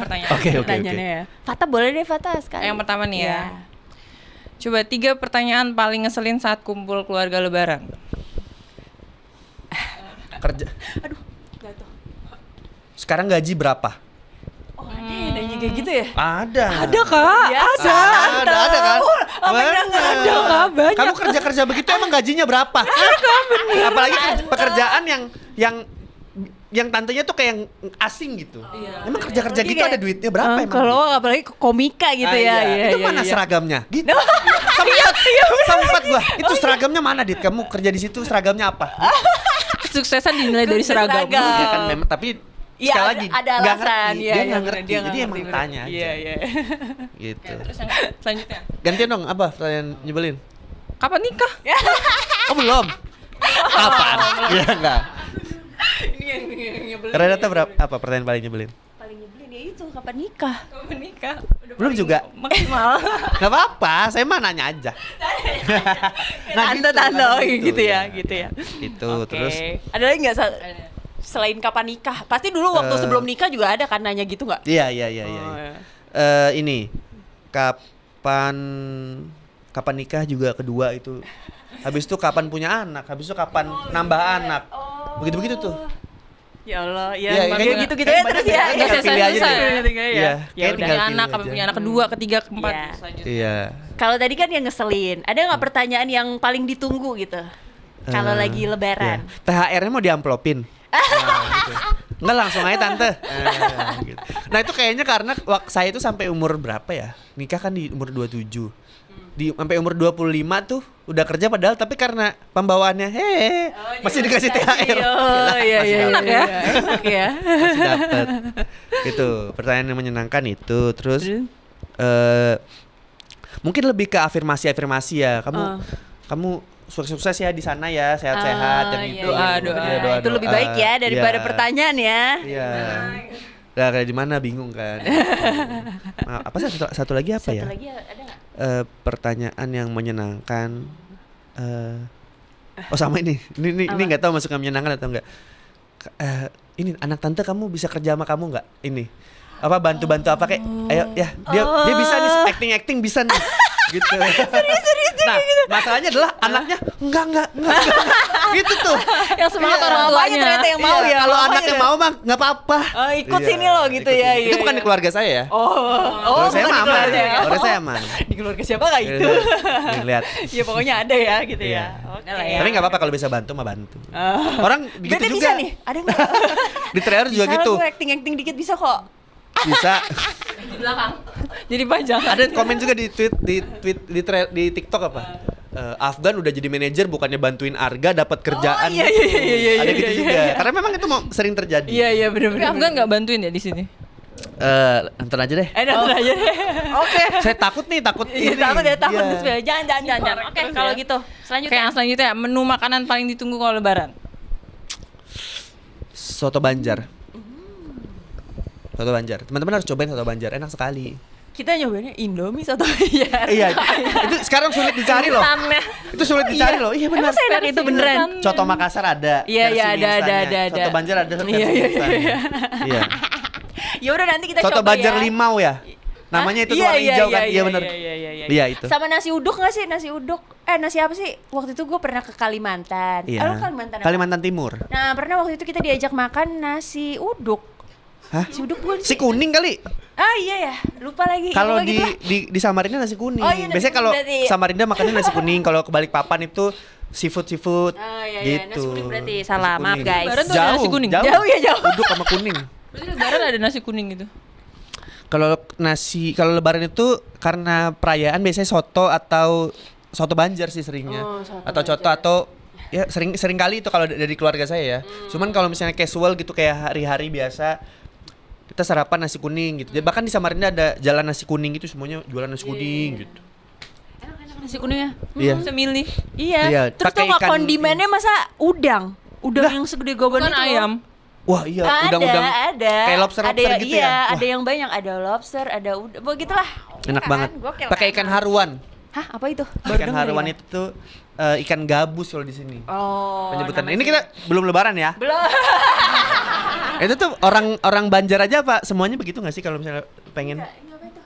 Pertanyaan. Oke. Pertanyaannya ya. Fata boleh deh Fata sekali. Yang pertama nih ya. Iya. Coba 3 pertanyaan paling ngeselin saat kumpul keluarga Lebaran. Kerja. Aduh, jatuh. Sekarang gaji berapa? Oh, ada ya nanya kayak gitu ya? Ada. Kak. Biasa. Ada kan? Apa yang Bener. nggak ada, Kak? Banyak. Kamu kerja begitu emang gajinya berapa? Apalagi pekerjaan yang tantenya tuh kayak yang asing gitu. Emang kerja gitu Kayak- ada duitnya berapa emang? Kalau apalagi komika gitu ya. Iya, Itu iya, mana iya. seragamnya? Gitu. Sempet gua. Itu seragamnya mana, Dit? Kamu kerja di situ seragamnya apa? Kesuksesan dinilai dari seragam. Seragam. Ya kan memang, tapi Iya, sekali lagi ada nggak alasan. ngerti. Iya, Dia iya, nggak bener, ngerti. dia Jadi nggak emang ngerti, tanya bener. aja. Iya, iya. Gitu. Terus yang selanjutnya. Gantian dong, apa pertanyaan nyebelin? Kapan nikah? Oh belum. Kapan? Iya enggak. Ini yang nyebelin. Renata berapa? Apa pertanyaan paling nyebelin? Paling nyebelin ya itu kapan nikah? Kapan nikah? Udah Belum paling juga. Maksimal. Gak apa-apa, saya mah nanya aja. Tante-tante oh gitu ya, ya. gitu ya. Itu Oke. terus Ada lagi nggak selain kapan nikah? Pasti dulu waktu Eh, sebelum nikah juga ada kan nanya gitu nggak? iya. Oh, iya. Ini kapan nikah juga kedua itu. Habis itu kapan punya anak, habis itu kapan nambah anak. Begitu-begitu tuh. Ya Allah, ya, Iya, ya kayaknya- gitu-gitu kayak ya terus banyak ya. ya, Iya, tinggal pilih aja deh. Iya, Iya, ya kayak udah. tinggal Punya anak, pilih kapan aja. punya anak kedua, ketiga, keempat. Iya. Selanjutnya. Iya. Kalau tadi kan yang ngeselin, ada nggak pertanyaan yang paling ditunggu gitu? Kalau lagi lebaran. Iya. THR-nya mau diamplopin. Gitu. Nggak langsung aja tante. Gitu. Nah itu kayaknya karena saya itu sampai umur berapa ya? Nikah kan di umur 27. Sampai umur 25 tuh udah kerja padahal, tapi karena pembawaannya masih dikasih THR. Oh iya Masih iya. dapet. Enak ya. Enak ya. Masih dapet. Itu pertanyaan yang menyenangkan itu. Terus mungkin lebih ke afirmasi ya. Kamu sukses ya di sana ya, sehat-sehat yang iya, itu. Doa, iya, doa. bener. Itu lebih baik ya daripada Iya. pertanyaan ya. Iya. Lah kayak di mana bingung kan. Nah, apa satu lagi apa Satu ya? lagi ada nggak? Pertanyaan yang menyenangkan. Oh sama ini nggak tahu masuk ke menyenangkan atau enggak. Ini anak tante kamu bisa kerja sama kamu nggak? Ini apa bantu apa kayak ayo ya dia bisa nih acting bisa nih gitu. Nah masalahnya adalah anaknya enggak. Gitu tuh. Yang semangat orang Mamanya tuanya. ternyata yang mau Iya, ya. kalau mamanya. anaknya mau mah nggak apa-apa. Oh, ikut Iya, sini loh gitu ikut ya. sini. Iya, Itu bukan iya. di keluarga saya ya. Oh, Keluarga saya bukan mah di aman. keluarga ya. Keluarga saya aman. Di keluarga siapa kayak gitu? Nih, lihat. Ya pokoknya ada ya gitu Iya. ya. Oke. Tapi nggak apa-apa kalau bisa bantu mah bantu. Orang gitu Bebe juga. bisa nih, ada nggak? Di trailer juga Bisa lah gitu. gue acting dikit bisa kok. Bisa. Di belakang. Jadi panjang. Ada komen juga di tweet di TikTok apa? Afgan udah jadi manajer bukannya bantuin Arga dapat kerjaan. iya, gitu. iya, iya, Ada iya, gitu iya, juga. iya. Karena memang itu mau sering terjadi. Iya Tapi benar-benar. Afgan nggak bantuin ya di sini. Ntar aja deh. Nanti aja deh. Oke. Saya takut nih, takut Iya ini. takut ya takut. Iya. Jangan. Oke terus kalau ya. gitu Oke, selanjutnya. yang selanjutnya menu makanan paling ditunggu kalau Lebaran. Soto Banjar. Soto Banjar. Teman-teman harus cobain soto Banjar, enak sekali. Kita nyobainnya Indomie atau iya. Iya, itu sekarang sulit dicari loh. Insannya. Itu sulit dicari loh. Iya benar. Emang saya enak itu beneran. Coto Makassar ada. Iya, versi iya, mie ada, instannya. ada. Soto Banjar ada versi Iya, mie iya, instannya. iya. Iya. Ya udah nanti kita Soto coba Banjar ya. Limau ya. Namanya itu tuh Iya, warna iya, hijau kan? iya, Iya benar. Iya. Iya itu. Sama nasi uduk nggak sih? Nasi uduk. Nasi apa sih? Waktu itu gue pernah ke Kalimantan. Iya. Lo Kalimantan apa? Kalimantan Timur. Nah pernah waktu itu kita diajak makan nasi uduk. Hah? Nasi uduk bukan Si sih? kuning kali. Ah iya ya, lupa lagi. Kalau Pokoknya di, gitu lah. di Samarinda nasi kuning. Oh, iya, nasi Biasanya kalau kuning berarti. Samarinda makannya nasi kuning, kalau ke Balikpapan itu seafood Ah, iya, gitu. nasi kuning berarti. Salah, Nasi maaf, kuning. guys. Lebaran tuh ada Jauh, nasi kuning. Jauh, Jauh ya, jauh. Uduk sama kuning. Berarti Lebaran ada nasi kuning gitu. Kalau Lebaran itu karena perayaan biasanya soto atau soto Banjar sih seringnya. Oh, soto atau coto Banjar. atau ya sering kali itu kalau dari keluarga saya ya. Cuman kalau misalnya casual gitu kayak hari-hari biasa kita sarapan nasi kuning gitu. Jadi bahkan di Samarinda ada jalan nasi kuning gitu, semuanya jualan nasi kuning gitu. Enak nasi kuningnya. Iya. Bisa milih. Iya. Iya, Terus pakai tuh nggak ikan- kondimennya masa udang? Udang yang segede goban Bukan itu loh. ayam. Wah iya, Ada, udang-udang ada. kayak lobster ada yang, gitu iya, ya. ada yang banyak, ada lobster, ada udang, begitulah. Enak Kan, banget. gokil Pakai kan? ikan haruan. Hah, apa itu? Ikan denger haruan ya. itu tuh ikan gabus kalau di sini. Oh. Penyebutannya. Ini namanya. kita belum lebaran ya. belum. Itu tuh orang Banjar aja Pak, semuanya begitu nggak sih kalau misalnya pengen?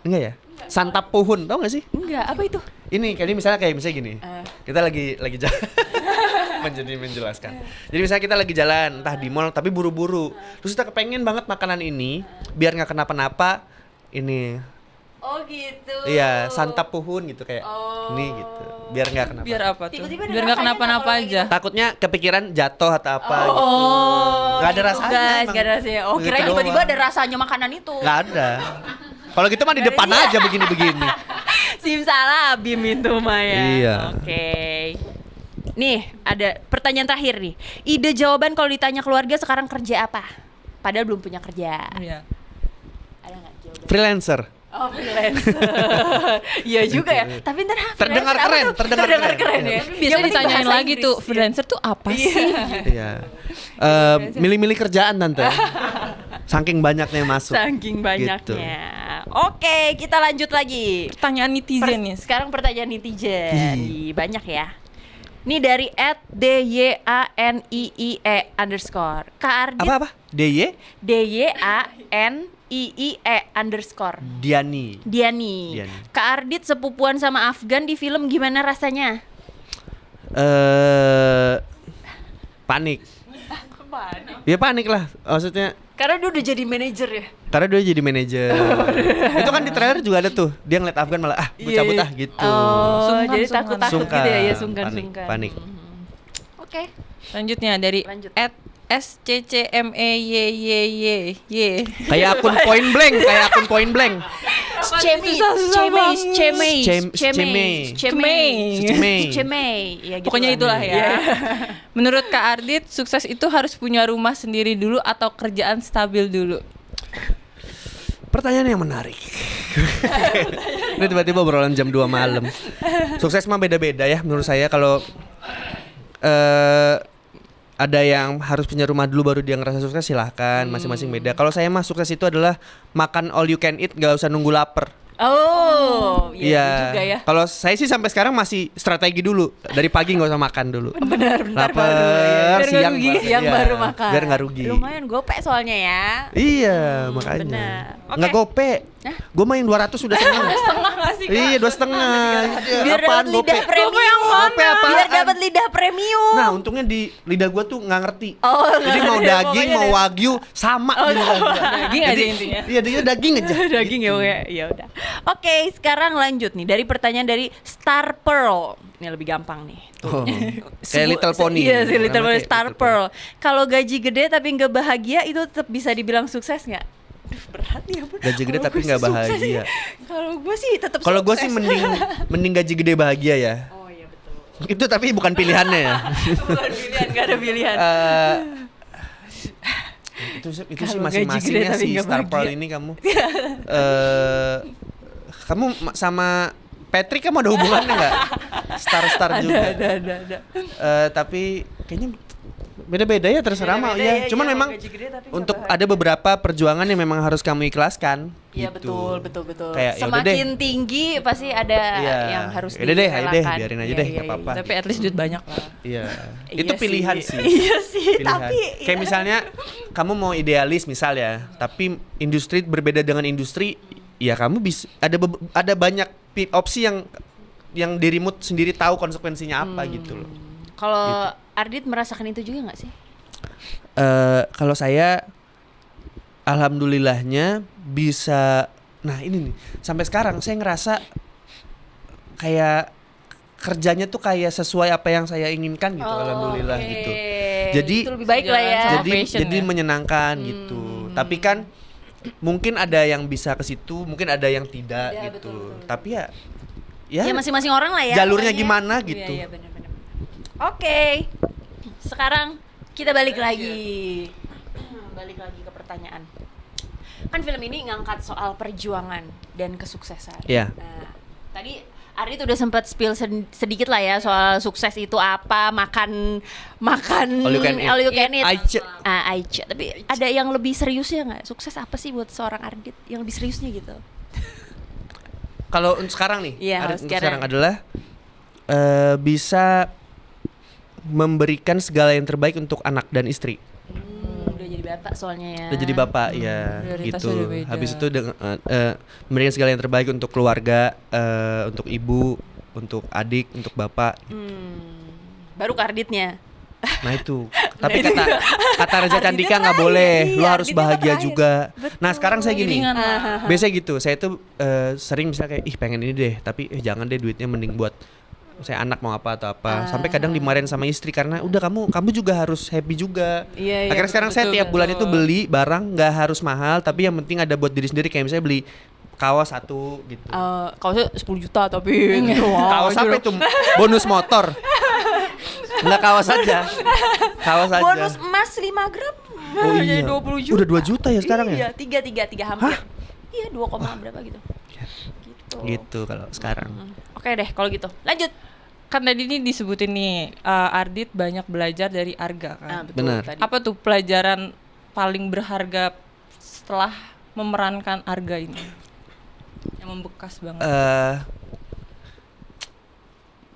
Enggak ya? Santap puhun, tau gak sih? Enggak, apa itu? Ini misalnya gini. Kita lagi jalan. menjelaskan. Jadi misalnya kita lagi jalan entah di mall tapi buru-buru. Terus kita kepengen banget makanan ini biar nggak kenapa-napa. Ini Oh gitu. iya, santap puhun gitu kayak Oh. ini gitu. Biar nggak kenapa. Biar apa tuh? Tiba-tiba ada Biar nggak rasanya kenapa-napa kalau kayak aja. Takutnya kepikiran jatuh atau apa gitu. Oh. Nggak ada gitu, rasanya guys, emang. nggak ada rasanya. Oh, Begitu kirain tiba-tiba doang. ada rasanya makanan itu. Nggak ada. Kalau gitu mah di depan aja begini-begini. Simsalabim itu Maya. Iya. Oke. Nih, ada pertanyaan terakhir nih. Ide jawaban kalau ditanya keluarga sekarang kerja apa? Padahal belum punya kerja. Iya. Ada nggak jawaban? Freelancer. Oh, freelance. Iya juga ya. Tapi ntar Terdengar freelancer apa keren, tuh? terdengar keren keren. ya. Tapi Yang biasanya penting ditanyain bahasa lagi Inggris. tuh, freelancer tuh apa sih? Iya. Milih-milih kerjaan tante. Saking banyaknya yang masuk. Saking banyaknya. Gitu. Oke, kita lanjut lagi. Pertanyaan netizen nih. Sekarang pertanyaan netizen. Ih, banyak ya. Ini dari @dyanie_. Kak Ardit Apa? DY? DYANIIE_. Diani. Diani. Kak Ardit sepupuan sama Afgan di film gimana rasanya? Panik. Ya panik lah. Maksudnya Karena dia udah jadi manajer ya. karena dia jadi manajer. Itu kan di trailer juga ada tuh. Dia ngeliat Afgan malah gue cabut gitu. Oh, Sungkan, jadi sungkan. takut-takut Sungkan. gitu ya, ya sungkan-sungkan. Panik. Oke. Selanjutnya dari Lanjut. @SCCMEYYY. Kayak akun point blank. Cemei, ya gitu Pokoknya lah. itulah Iya. ya. Menurut Kak Ardit, sukses itu harus punya rumah sendiri dulu atau kerjaan stabil dulu? Pertanyaan yang menarik. Ini tiba-tiba obrolan jam 2 malam. Sukses mah beda-beda ya menurut saya. Kalau ada yang harus punya rumah dulu baru dia ngerasa sukses, silahkan, masing-masing beda. Kalau saya mah sukses itu adalah makan all you can eat, nggak usah nunggu lapar. Oh, iya juga ya. Kalau saya sih sampai sekarang masih strategi dulu. Dari pagi nggak usah makan dulu. Benar, Lapar, Biar nggak siang, rugi. Siang iya, baru makan. biar nggak rugi. Lumayan gopek soalnya ya. Iya, makanya. benar. Nggak Oke. gope. Gue main 200 sudah seneng. Setengah nggak sih, Kak? Iya, 2,5. Biar dapat lidah premium. Gope apaan? Biar dapat lidah premium. Nah, untungnya di lidah gue tuh nggak ngerti. Oh, Jadi mau ngerti, daging, pokoknya mau deh. wagyu sama di lidah gua. Daging aja Jadi, intinya. Iya, dia daging aja. Daging ya pokoknya. Ya udah. Oke, sekarang lanjut nih dari pertanyaan dari Star Pearl. Ini lebih gampang nih. Oh, kayak Little Pony. Iya, si Little Namanya Pony kayak Star Little Pearl. Kalau gaji gede tapi nggak bahagia itu tetap bisa dibilang sukses nggak? Aduh, berat ya. Gaji gede tapi nggak bahagia. Kalau gue sih tetap Kalau gue sih mending gaji gede bahagia ya. Oh iya betul. Itu tapi bukan pilihannya ya. Bukan pilihan, gak ada pilihan. Itu sih Kalau masing-masingnya gaji gede tapi si nggak Star Pearl bahagia. ini kamu. Kamu sama Patrick kamu ada hubungannya nggak? Star juga. Ada. Tapi kayaknya beda-beda ya, terserah mah Beda-beda ya. Cuman iya, memang gaji gede tapi nggak untuk bahagia. ada beberapa perjuangan yang memang harus kamu ikhlaskan. Iya gitu. betul. Kayak yaudah deh. Semakin tinggi pasti ada Iya. yang harus Yaudah deh, ayo deh, direlakan. biarin aja Iya, deh, iya, nggak iya. apa-apa. Tapi at least duit banyak lah. Iya. Iya Itu pilihan sih. Iya sih, Pilihan. tapi Kayak misalnya kamu mau idealis misal ya, tapi industri berbeda dengan industri, ya kamu bisa ada banyak opsi yang dirimu sendiri tahu konsekuensinya apa gitu loh. kalau Ardit merasakan itu juga nggak sih? Kalau saya alhamdulillahnya bisa, nah ini nih sampai sekarang saya ngerasa kayak kerjanya tuh kayak sesuai apa yang saya inginkan gitu, alhamdulillah oke. gitu. Jadi itu lebih baik lah ya. Jalan jadi passion ya? menyenangkan gitu. Tapi kan mungkin ada yang bisa ke situ, mungkin ada yang tidak Iya, gitu. betul. Tapi ya Ya masing-masing orang lah ya. jalurnya pokoknya. gimana gitu. Iya benar-benar. Oke. Sekarang kita balik lagi. Balik lagi ke pertanyaan. Kan film ini ngangkat soal perjuangan dan kesuksesan. Iya. Nah, tadi Ardit udah sempat spill sedikit lah ya soal sukses itu apa, makan All you can eat. all you can eat. Aice. Aice. Tapi ada yang lebih seriusnya nggak? Sukses apa sih buat seorang Ardit yang lebih seriusnya gitu? Kalau untuk sekarang nih, Iya, ada- kalau untuk sekarang. sekarang adalah bisa memberikan segala yang terbaik untuk anak dan istri. Udah jadi bapak soalnya ya. Udah jadi bapak ya prioritasnya gitu. udah beda. Habis itu memberikan segala yang terbaik untuk keluarga, untuk ibu, untuk adik, untuk bapak. Baru ke Arditnya. Nah itu. Tapi kata Reza Candika nggak boleh. Lu iya, harus Arditnya bahagia terakhir. juga. Nah sekarang saya gini. Iringan lah. Biasanya gitu. Saya tuh sering misalnya kayak pengen ini deh, tapi jangan deh, duitnya mending buat saya anak mau apa atau apa. Sampai kadang dimarahin sama istri karena udah kamu juga harus happy juga. Iya, Akhirnya sekarang saya betul, tiap bulan betul. itu beli barang nggak harus mahal, tapi yang penting ada buat diri sendiri. Kayak misalnya beli kaos satu gitu. Kaosnya 10 juta tapi Kaos apa itu? Bonus motor. Enggak kaos aja. Kaos aja. bonus emas 5 gram. Oh iya. Jadi 20 juta. Udah 2 juta ya sekarang iya, ya? 3 hampir. Iya, 2, berapa gitu. Gitu. Gitu kalau sekarang. Oke deh kalau gitu. Lanjut. Kan tadi ini disebutin nih Ardit banyak belajar dari Arga kan. Betul, Benar. tadi. Apa tuh pelajaran paling berharga setelah memerankan Arga ini? Yang membekas banget.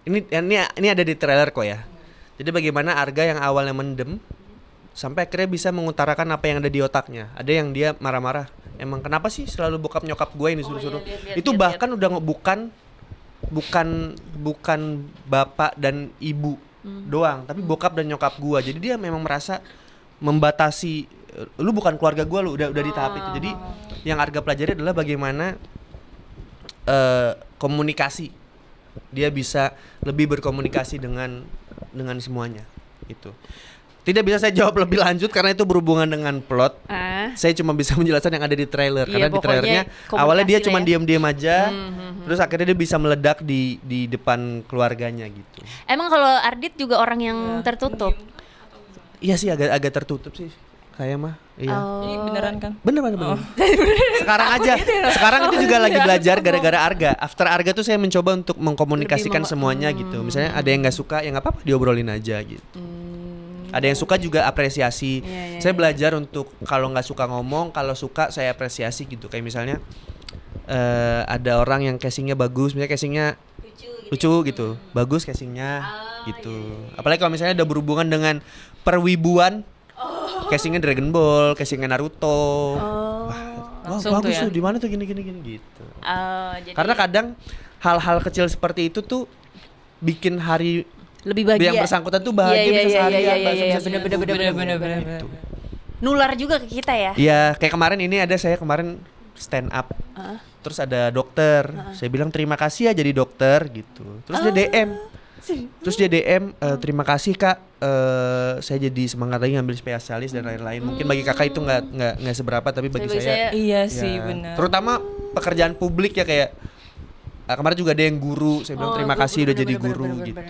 Ini ada di trailer kok ya. Jadi bagaimana Arga yang awalnya mendem sampai akhirnya bisa mengutarakan apa yang ada di otaknya. Ada yang dia marah-marah. Emang kenapa sih selalu bokap nyokap gue yang disuruh-suruh? lihat, Itu lihat, bahkan udah bukan bapak dan ibu doang, tapi bokap dan nyokap gue. Jadi dia memang merasa membatasi, lu bukan keluarga gue, lu udah di tahap itu. Jadi yang Arga pelajari adalah bagaimana komunikasi. Dia bisa lebih berkomunikasi dengan semuanya gitu. Tidak bisa saya jawab lebih lanjut karena itu berhubungan dengan plot. Saya cuma bisa menjelaskan yang ada di trailer. Iya, Karena di pokoknya trailernya komunikasi awalnya dia lah cuma ya. diam-diam aja, terus akhirnya dia bisa meledak di depan keluarganya gitu. Emang kalau Ardit juga orang yang tertutup. Iya sih agak tertutup sih saya mah. Iya. Ini beneran kan? Bener. Sekarang aja. Sekarang itu juga lagi belajar gara-gara Arga. After Arga tuh saya mencoba untuk mengkomunikasikan semuanya gitu. Misalnya ada yang nggak suka, ya nggak apa-apa, diobrolin aja gitu. Ada yang suka juga apresiasi. Saya belajar untuk kalau nggak suka ngomong, kalau suka saya apresiasi gitu. Kayak misalnya ada orang yang casingnya bagus, misalnya casingnya lucu gitu, bagus casingnya gitu. Apalagi kalau misalnya udah berhubungan dengan perwibuan, casingnya Dragon Ball, casingnya Naruto. Wah, Langsung bagus tuh ya? tuh, di mana tuh gini gitu. Jadi Karena kadang hal-hal kecil seperti itu tuh bikin hari lebih bahagia. yang bersangkutan tuh bahagia bisa seharian, bisa seminggu, Bener-bener. gitu. nular juga ke kita ya. Iya, kayak kemarin ini ada saya kemarin stand up. Terus ada dokter. Saya bilang terima kasih ya jadi dokter gitu. Terus dia DM. Terus dia DM terima kasih Kak. Saya jadi semangat lagi ngambil spesialis dan lain-lain. Mungkin bagi Kakak itu nggak seberapa tapi bagi Bagi saya Iya ya, sih benar. terutama pekerjaan publik ya kayak kemarin juga ada yang guru. Saya bilang terima kasih udah jadi guru gitu.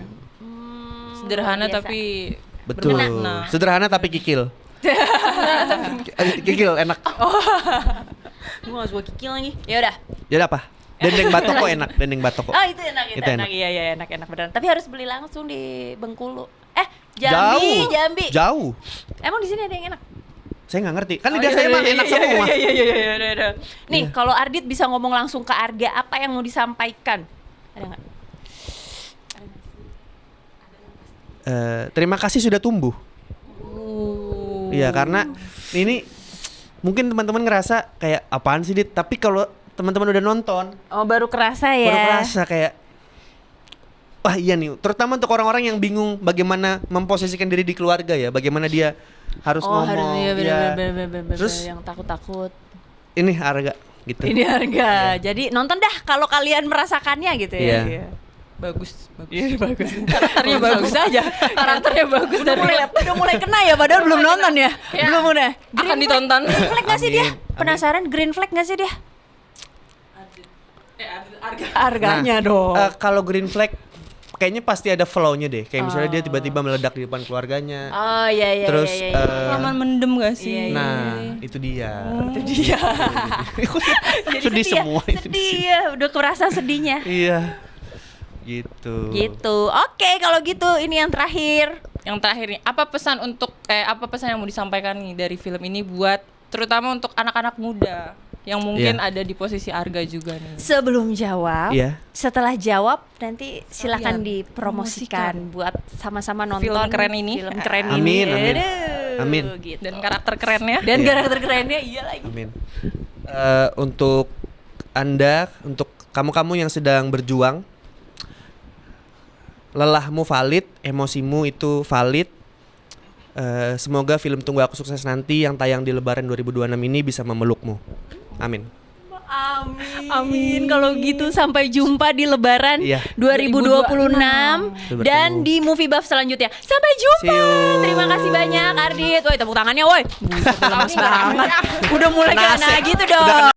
Sederhana Luar biasa. tapi Betul. bermakna. Sederhana tapi kikil. Kikil enak. Gue gak suka kikil lagi. Ya udah. Jadi apa? Dendeng batoko enak, dendeng batoko. Oh itu enak, itu Itu enak. enak. Iya enak beneran. Tapi harus beli langsung di Bengkulu. Jambi, Jambi. Jauh. Emang di sini ada yang enak? Saya nggak ngerti. Kan lidah saya mah enak semua. Iya. Nih, kalau Ardit bisa ngomong langsung ke Arga, apa yang mau disampaikan? Ada nggak? Terima kasih sudah tumbuh. Iya, karena ini mungkin teman-teman ngerasa kayak apaan sih Dit, tapi kalau teman-teman udah nonton Oh, baru kerasa ya. baru kerasa kayak wah iya nih, terutama untuk orang-orang yang bingung bagaimana memposisikan diri di keluarga ya, bagaimana dia harus Oh, ngomong. harus iya ya. bener. Terus yang takut-takut. ini harga gitu. Ini harga. Jadi nonton dah kalau kalian merasakannya gitu ya. Iya. Bagus. Iya bagus. Karakternya bagus aja. Karakternya bagus Udah mulai kena ya, padahal belum nonton ya. Ya. Belum udah. Akan ditonton. Green flag nggak sih dia? Amin. Penasaran green flag nggak sih dia? Harganya dong. Kalau green flag kayaknya pasti ada flow-nya deh. Kayak misalnya dia tiba-tiba meledak di depan keluarganya. Oh iya. Terus Kelamaan mendem gak sih? Iya, nah, itu dia. itu dia. Jadi Sedih semua itu di Sedih sini. ya, udah kerasa sedihnya. Iya. Gitu. Gitu. Oke, kalau gitu ini yang terakhir. Yang terakhir nih, apa pesan yang mau disampaikan nih dari film ini buat terutama untuk anak-anak muda yang mungkin Iya. ada di posisi Arga juga nih. Sebelum jawab, Iya. setelah jawab nanti silakan iya, dipromosikan buat sama-sama nonton Film keren ini. Film keren Amin, ini. amin. Aduh, Amin. Gitu. Dan karakter kerennya. Dan Iya. karakter kerennya iya lagi. Amin. Untuk Anda, untuk kamu-kamu yang sedang berjuang, lelahmu valid, emosimu itu valid. Semoga film Tunggu Aku Sukses nanti yang tayang di Lebaran 2026 ini bisa memelukmu. Amin. Amin. Kalau gitu sampai jumpa di Lebaran Iya. 2026 dan Bertemu. di Movie Buff selanjutnya. Sampai jumpa. See you. Terima kasih banyak Ardit. Woi, tepuk tangannya woi. Buset, lemes banget. Udah mulai Kena kena AC. gitu Udah dong. kena